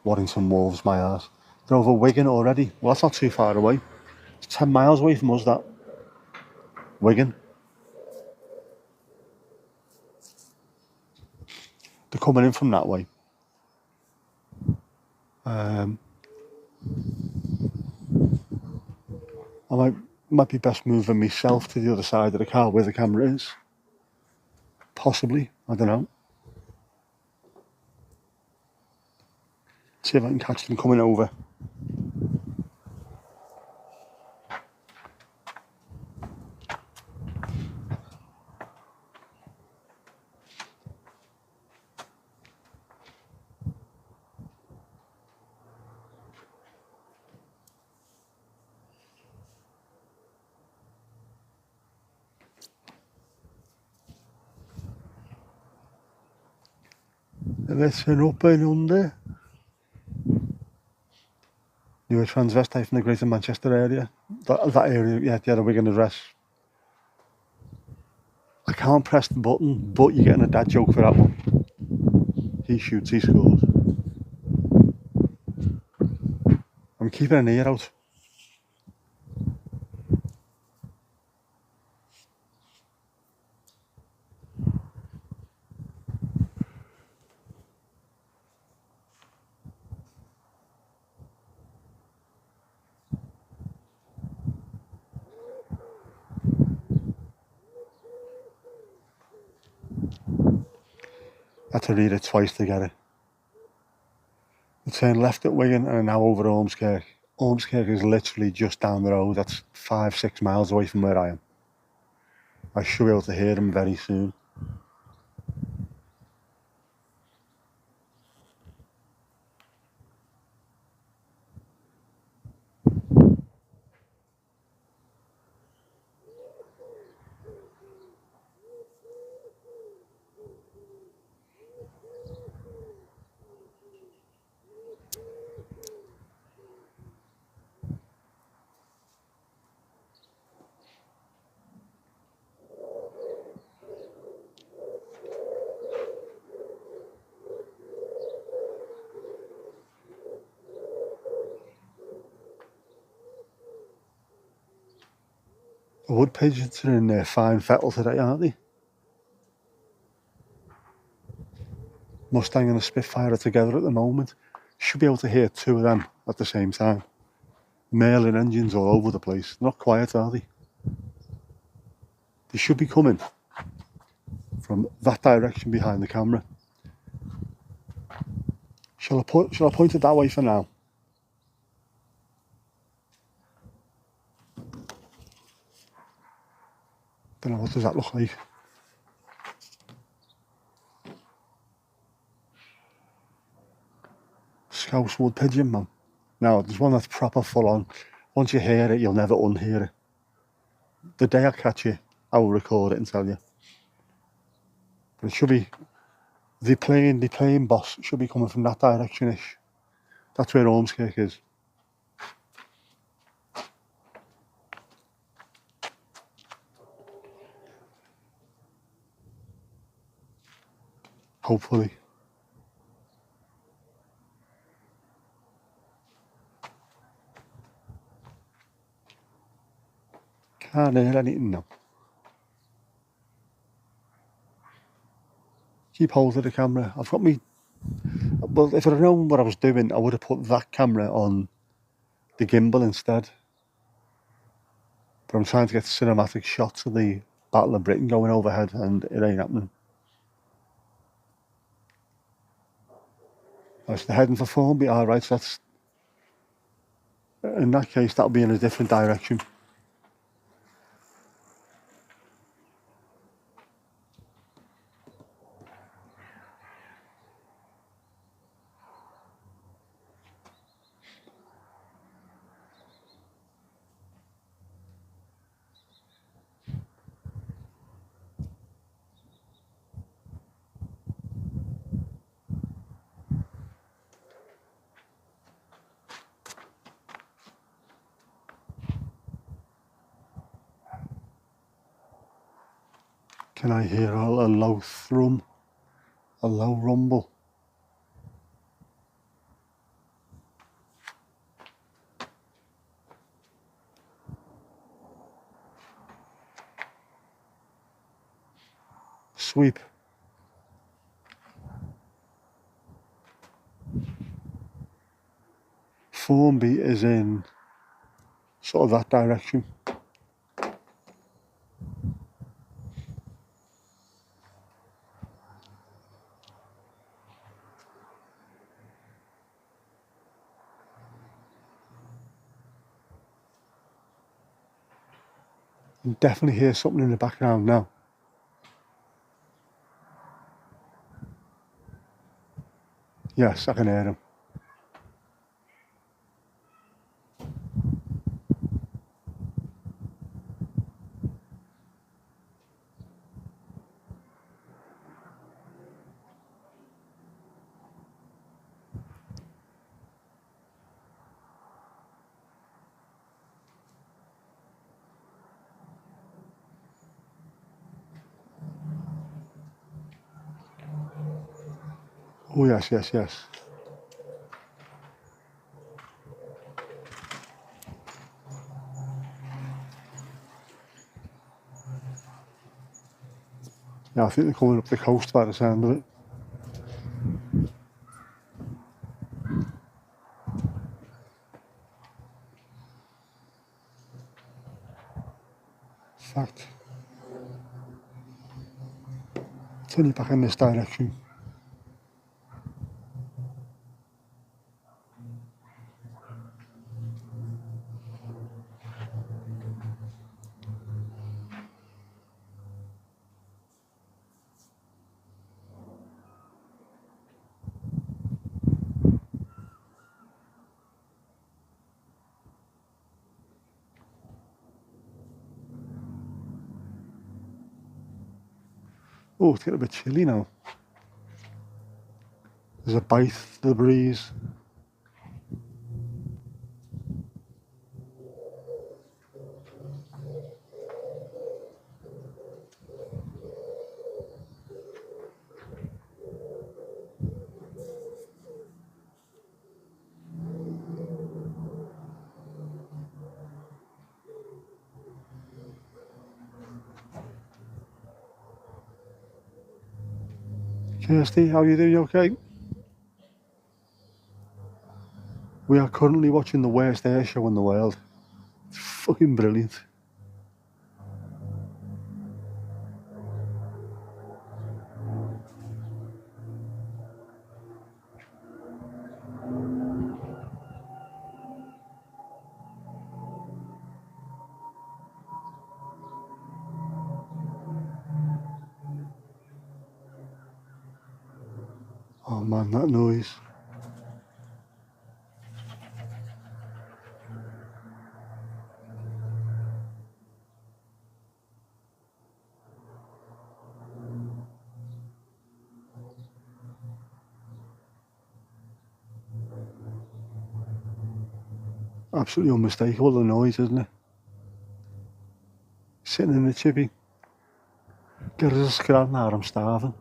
Warrington Wolves, my ass. They're over Wigan already. Well, that's not too far away. It's 10 miles away from us, that. Wigan. They're coming in from that way. I might be best moving myself to the other side of the car where the camera is. Possibly. I don't know. See if I can catch them coming over. Listen up and under. You're a transvestite from the Greater Manchester area. That area, yeah, the Wigan address. I can't press the button, but you're getting a dad joke for that one. He shoots, he scores. I'm keeping an ear out. Had to read it twice to get it. I turned left at Wigan and now over Ormskirk. Ormskirk is literally just down the road. That's 5-6 miles away from where I am. I should be able to hear them very soon. The wood pigeons are in fine fettle today, aren't they? Mustang and a Spitfire are together at the moment. Should be able to hear two of them at the same time. Merlin engines all over the place. Not quiet, are they? They should be coming from that direction behind the camera. Shall I point it that way for now? Don't know, what does that look like? Scouse wood pigeon, man. Now, there's one that's proper full on. Once you hear it, you'll never unhear it. The day I catch it, I will record it and tell you. But it should be, the plane boss should be coming from that direction-ish. That's where Ormskirk is. Hopefully. Can't hear anything now. Keep hold of the camera. I've got me. Well, if I'd have known what I was doing, I would have put that camera on the gimbal instead. But I'm trying to get cinematic shots of the Battle of Britain going overhead, and it ain't happening. That's the heading for Formby. Alright, so that's. In that case, that'll be in a different direction. Can I hear a low thrum? A low rumble? Sweep. Formby is in sort of that direction. I can definitely hear something in the background now. Yes, I can hear him. Oh yes, yes, yes. Yeah, I think they're coming up the coast by the sound of it. In fact, turn it back in this direction. Oh, it's getting a bit chilly now. There's a bite to the breeze. Kirsty, how are you doing? You okay? We are currently watching the worst air show in the world. It's fucking brilliant. Oh man, that noise. Absolutely unmistakable, the noise, isn't it? Sitting in the chippy. Get us a scrap now, I'm starving.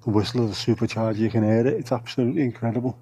The whistle of the supercharger, you can hear it. It's absolutely incredible.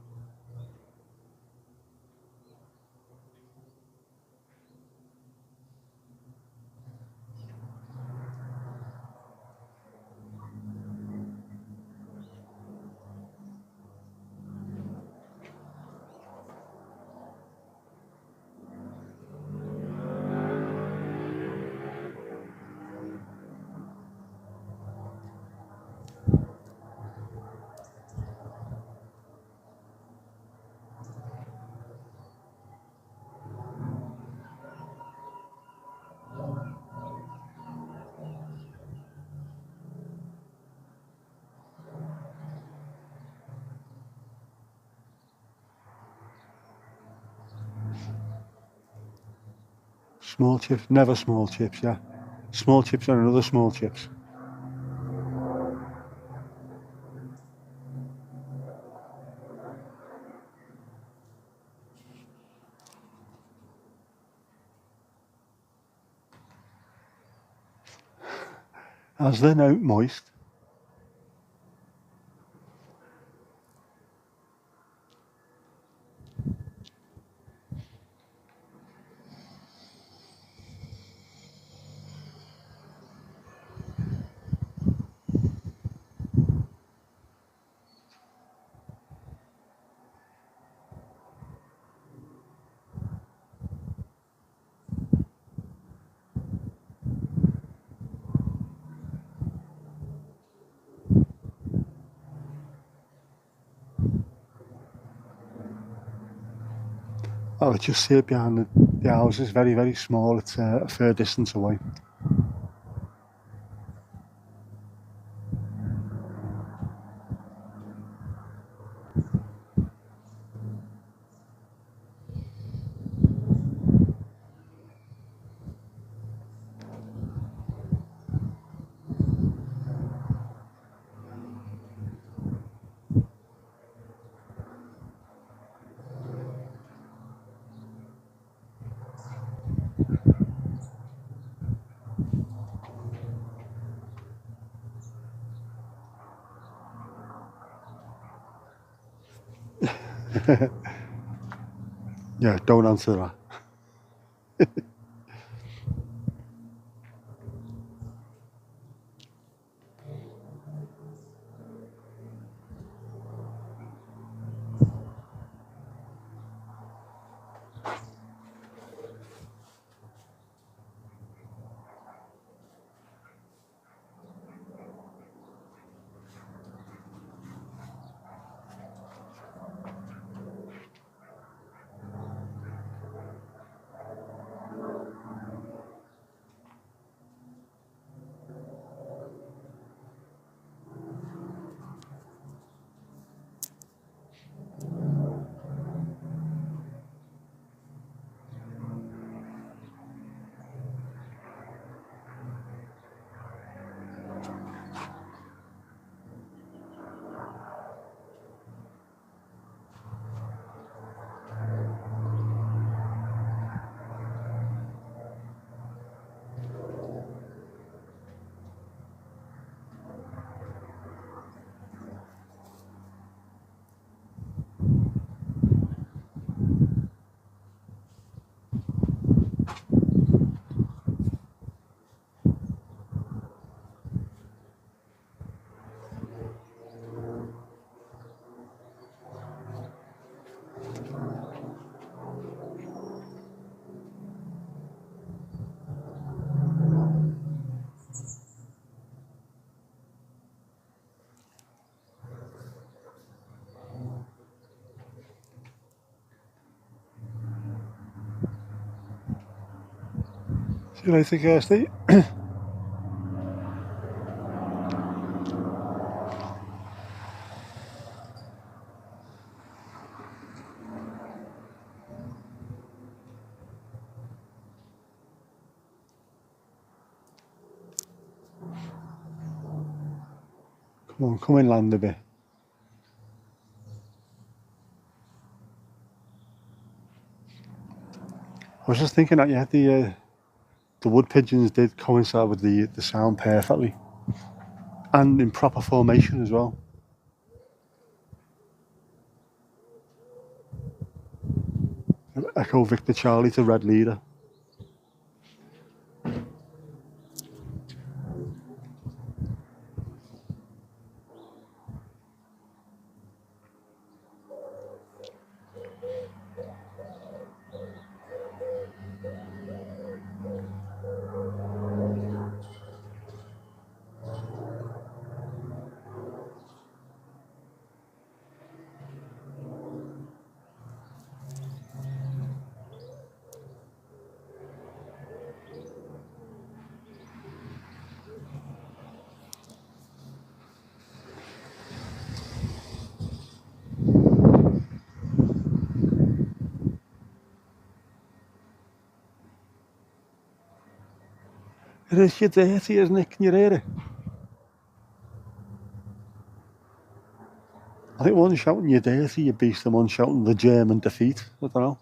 Small chips, never small chips, yeah. Small chips and another small chips. As they're now moist. Oh, it's just sit behind the house. It's very, very small. It's a fair distance away. Yeah, don't answer that. See you later, Kirsty. Come on, come inland a bit. I was just thinking that, yeah, the wood pigeons did coincide with the sound perfectly, and in proper formation as well. Echo Victor Charlie to Red Leader. It is shit dirty, isn't it? Can you hear it? I think one's shouting you're dirty, you beast, and one's shouting the German defeat. I don't know.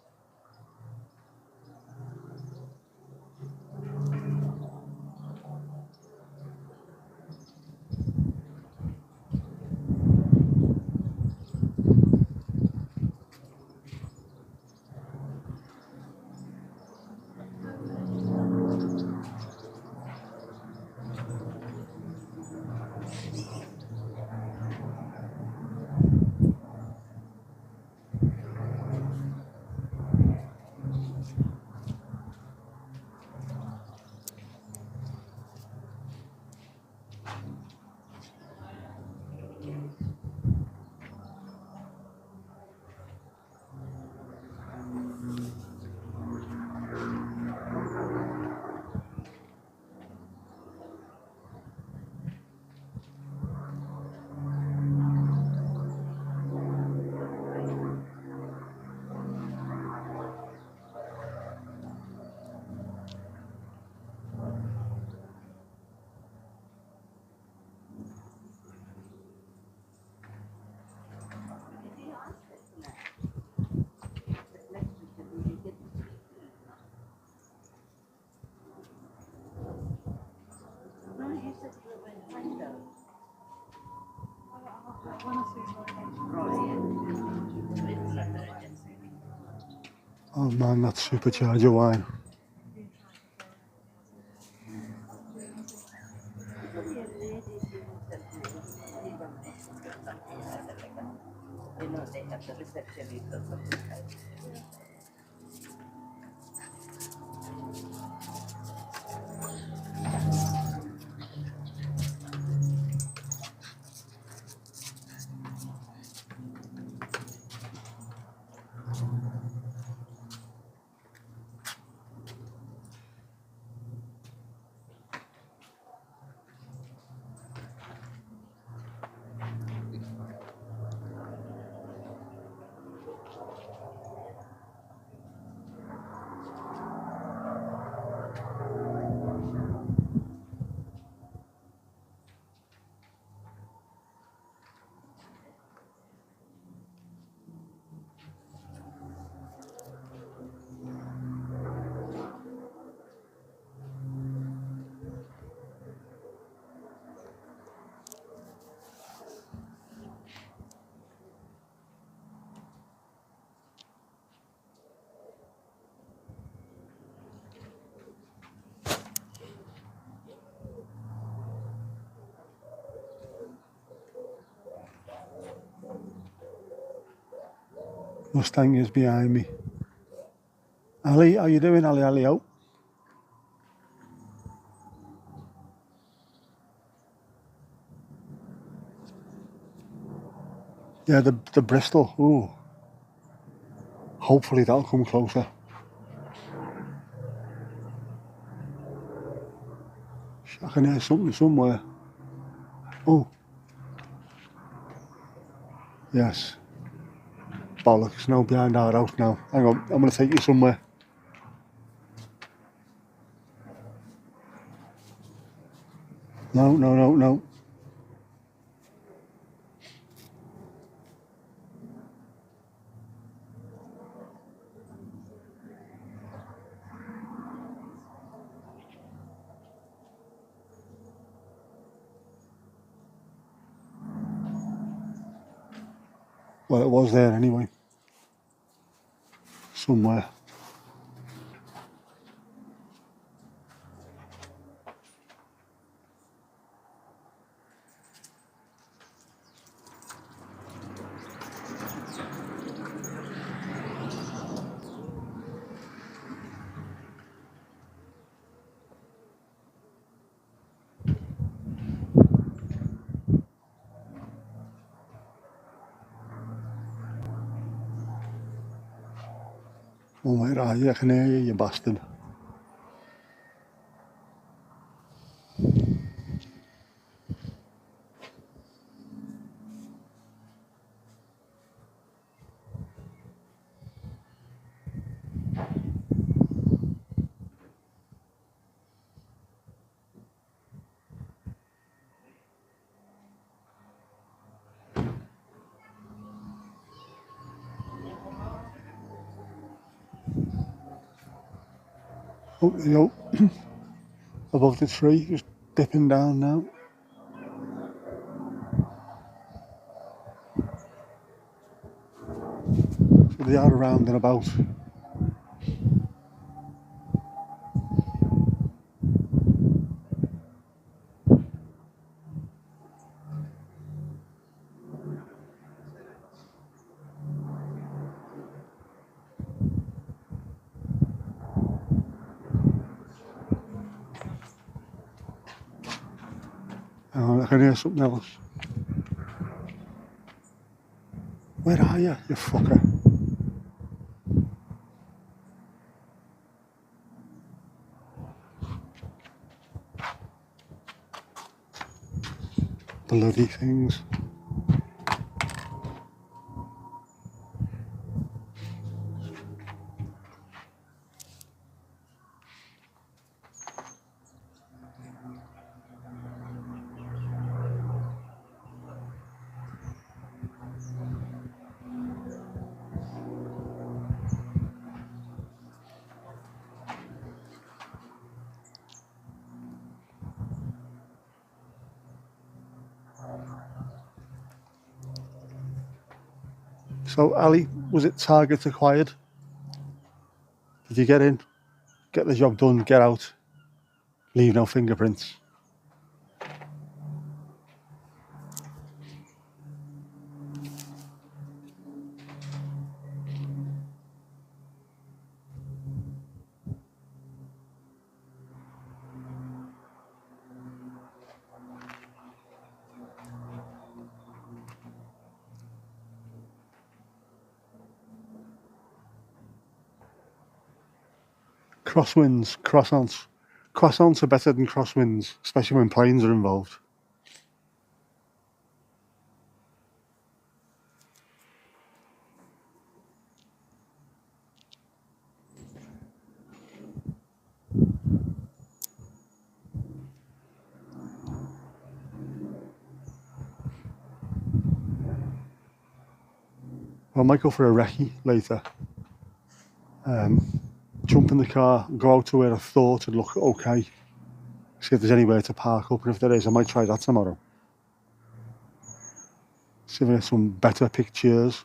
Oh man, that supercharger wine. Mustang is behind me. Ali, how you doing, Ali? Ali out. Yeah, the Bristol. Ooh. Hopefully that'll come closer. I can hear something somewhere. Oh. Yes. Bollocks, no, behind our house now. Hang on, I'm going to take you somewhere. No, no, no, no. Well, it was there anyway. Somewhere. Oh, where are you? I can hear you, you bastard. Oh, there you go. Above the tree, just dipping down now. So they are around and about. Oh, I can hear something else. Where are you, you fucker? Bloody things. So, Ali, was it target acquired? Did you get in, get the job done, get out, leave no fingerprints? Crosswinds, croissants. Croissants are better than crosswinds, especially when planes are involved. I might go for a recce later. Jump in the car, go out to where I thought would look okay. See if there's anywhere to park up, and if there is, I might try that tomorrow. See if I get some better pictures.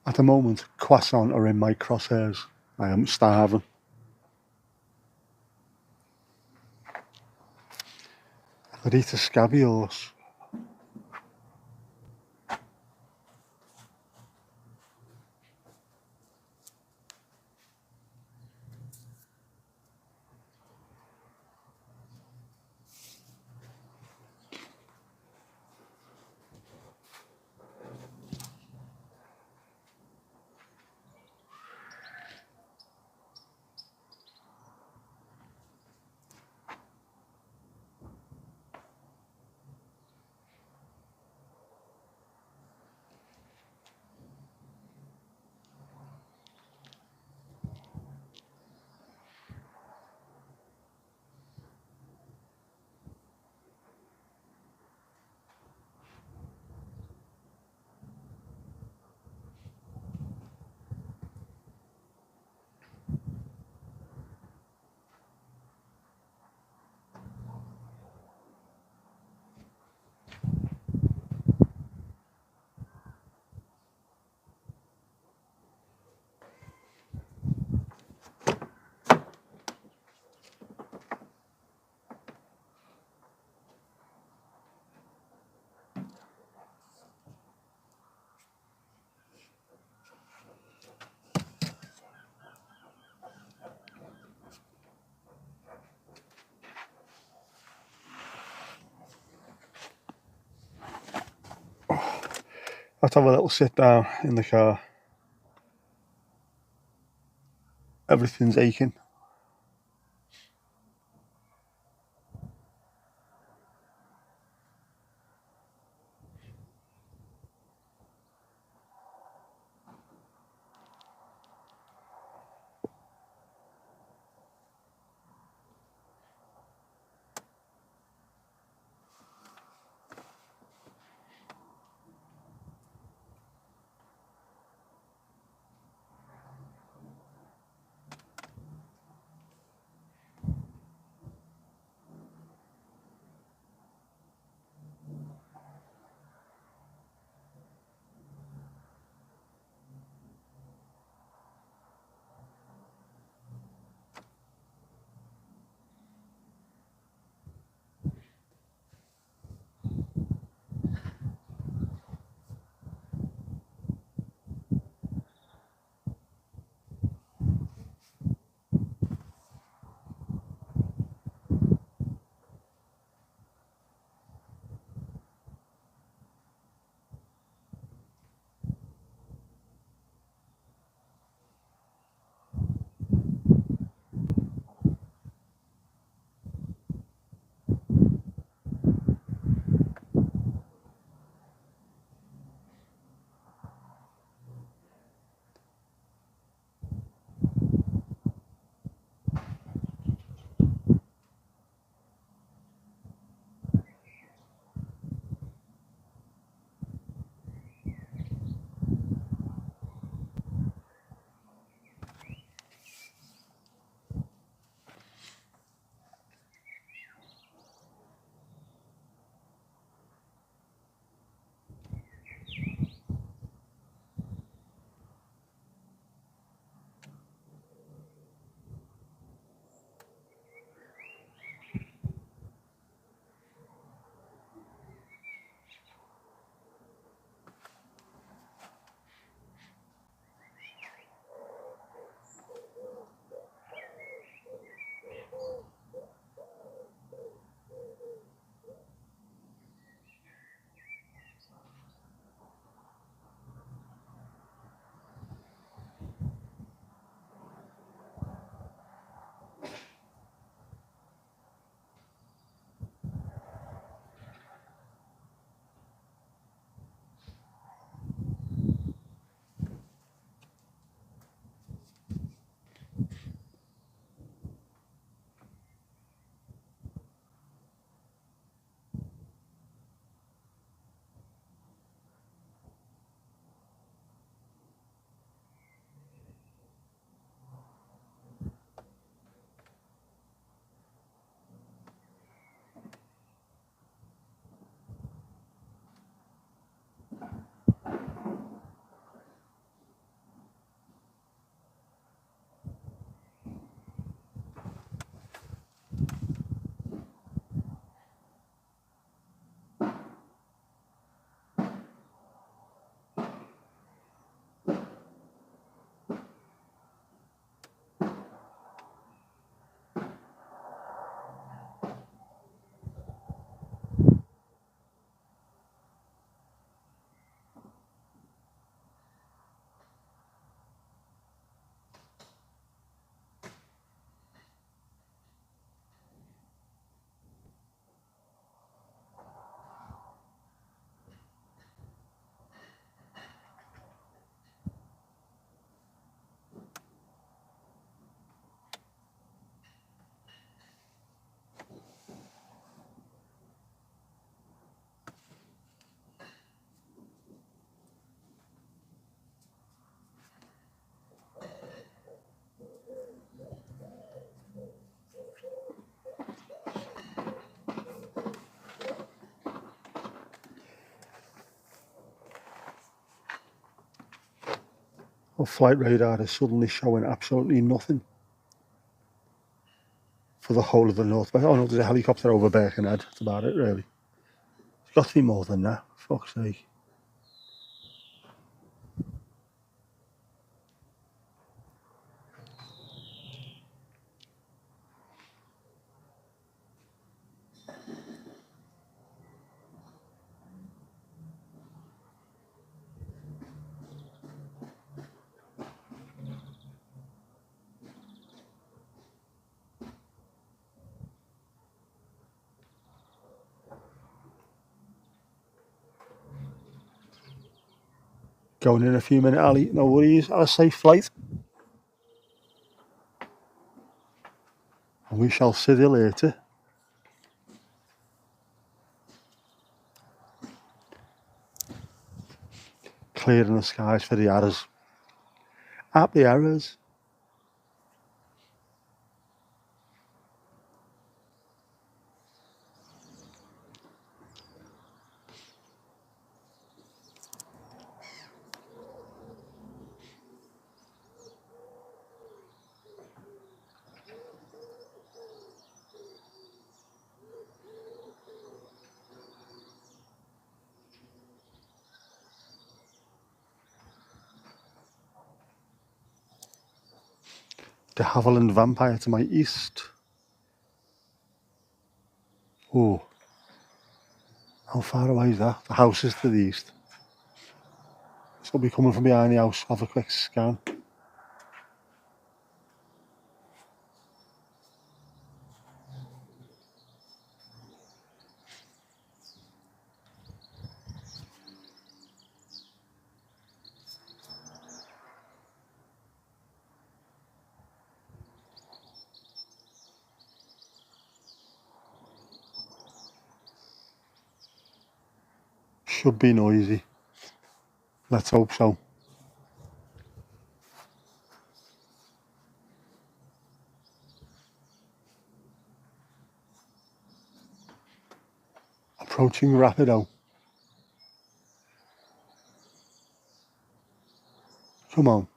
At the moment, croissant are in my crosshairs. I am starving. I could eat a scabby horse. Let's have a little sit down in the car. Everything's aching. Our flight radar is suddenly showing absolutely nothing for the whole of the northwest. Oh no, there's a helicopter over Birkenhead. That's about it, really. It's got to be more than that. Fuck's sake. Going in a few minutes, Ali. No worries. Have a safe flight. And we shall see you later. Clearing the skies for the arrows. Happy arrows. De Havilland Vampire to my east. Oh, how far away is that? The house is to the east. It's going to be coming from behind the house. Have a quick scan. Should be noisy. Let's hope so. Approaching Rapido. Come on,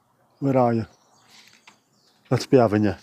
where are you? Let's be having you.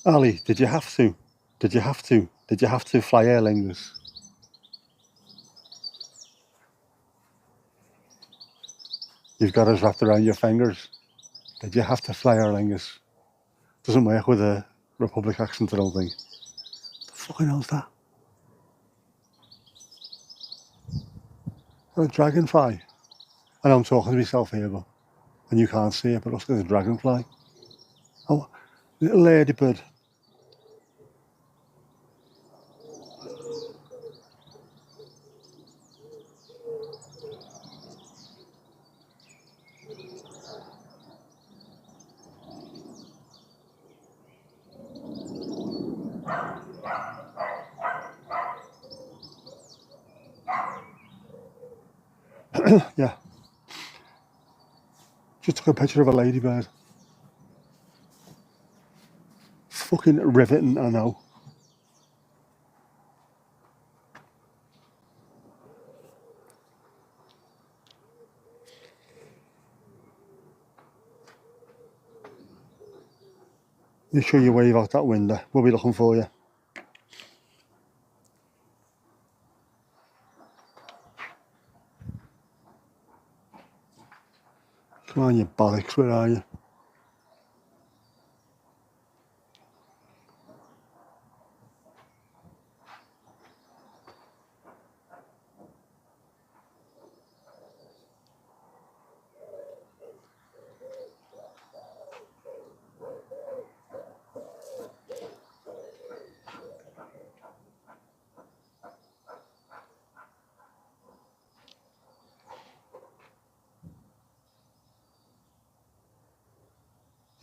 Ali, did you have to? Did you have to? Did you have to fly Aer Lingus? You've got us wrapped around your fingers. Did you have to fly Aer Lingus? Doesn't work with a Republic accent, I don't think. The fucking hell's that? A dragonfly. I know I'm talking to myself here, but and you can't see it, but looks like a dragonfly. Oh, little ladybird. Yeah. Just took a picture of a ladybird. It's fucking riveting, I know. Make sure you wave out that window. We'll be looking for you. Come on, you bollocks, where are you?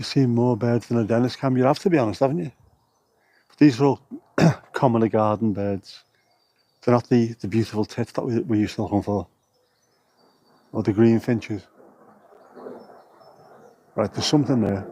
You've seen more birds than a dentist cam. You have to be honest, haven't you? But these are all commoner garden birds. They're not the beautiful tits that we used to looking for. Or the green finches. Right, there's something there.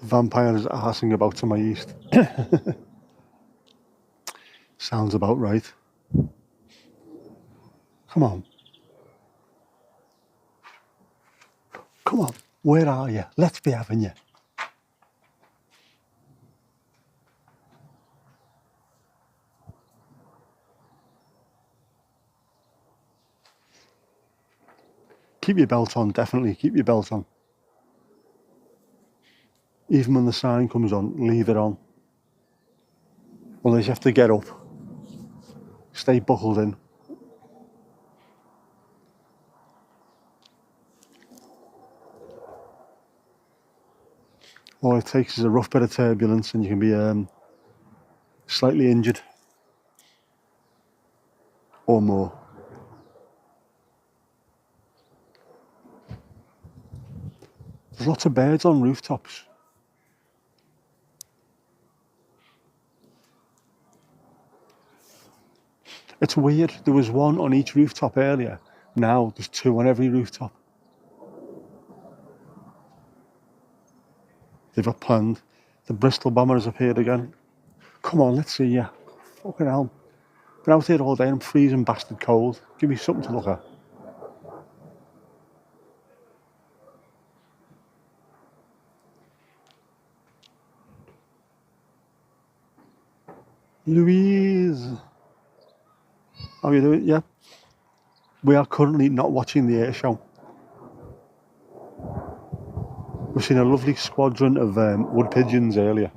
The vampires are hashing about to my east. Sounds about right. Come on. Come on. Where are you? Let's be having you. Keep your belt on, definitely. Keep your belt on. Even when the sign comes on, leave it on. Unless you have to get up. Stay buckled in. All it takes is a rough bit of turbulence and you can be slightly injured. Or more. There's lots of birds on rooftops. It's weird. There was one on each rooftop earlier. Now there's two on every rooftop. They've got planned. The Bristol bomber has appeared again. Come on, let's see ya. Fucking hell. Been out here all day and I'm freezing bastard cold. Give me something to look at. Louise. How are you doing? Yeah. We are currently not watching the air show. We've seen a lovely squadron of wood pigeons earlier.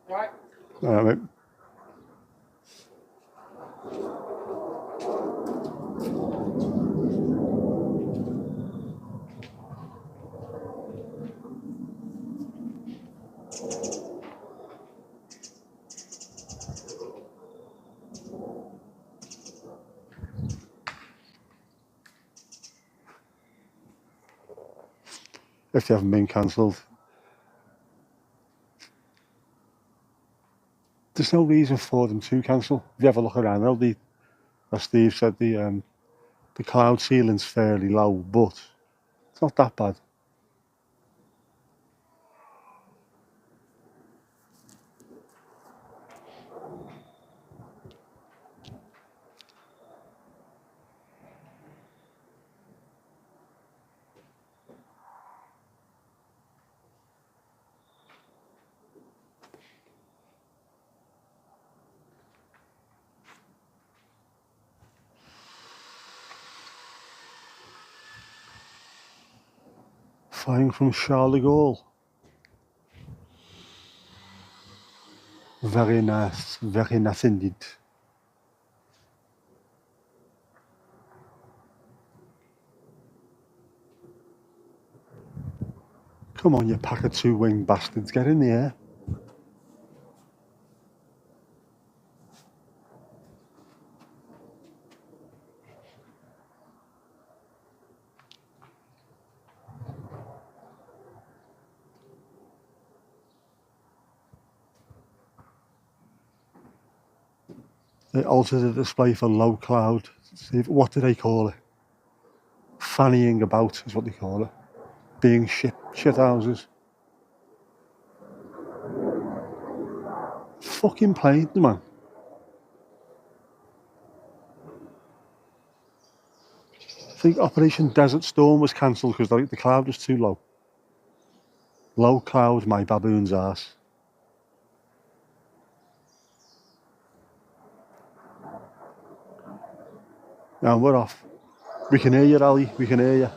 Right. All right, mate. If they haven't been cancelled. There's no reason for them to cancel. If you have a look around, as Steve said, the cloud ceiling's fairly low, but it's not that bad. Flying from Charles de Gaulle. Very nice indeed. Come on, you pack of two-winged bastards, get in the air. They altered the display for low cloud. What do they call it? Fannying about is what they call it. Being shit houses. Fucking planes, man. I think Operation Desert Storm was cancelled because the cloud was too low. Low cloud, my baboon's ass. Now we're off. We can hear you, Ali. We can hear you.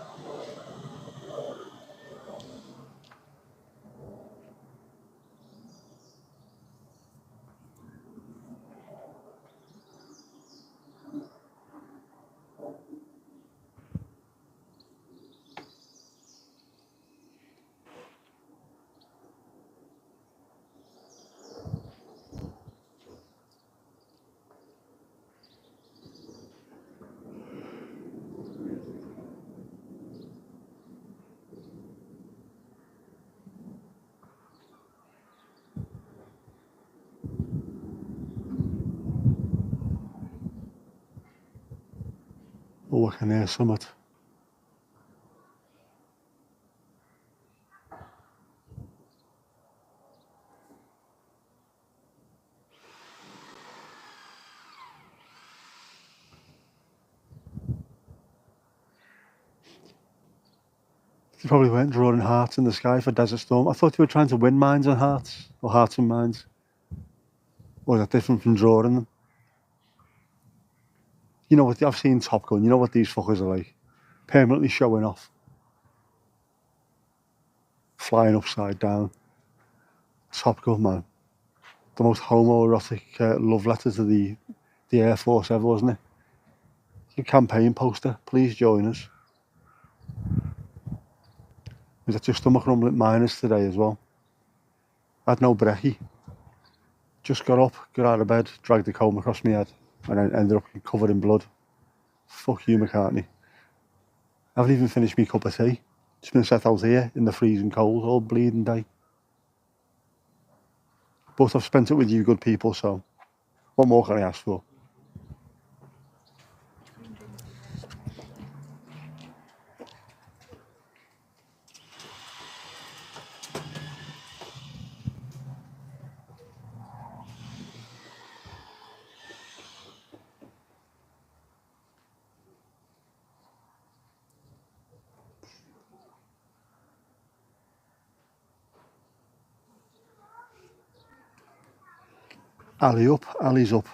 Oh, I can hear something. They probably weren't drawing hearts in the sky for Desert Storm. I thought they were trying to win mines on hearts, or hearts and mines. Or is that different from drawing them? You know what, I've seen Top Gun, you know what these fuckers are like. Permanently showing off. Flying upside down. Top Gun, man. The most homoerotic love letter to the Air Force ever, wasn't it? Your campaign poster, please join us. Was that your stomach rumbling minus today as well? I had no brekkie. Just got up, got out of bed, dragged the comb across my head, and then ended up covered in blood. Fuck you, McCartney. I haven't even finished my cup of tea. Just been set out here in the freezing cold all bleeding day. But I've spent it with you good people, so what more can I ask for? Alley up, alley's up.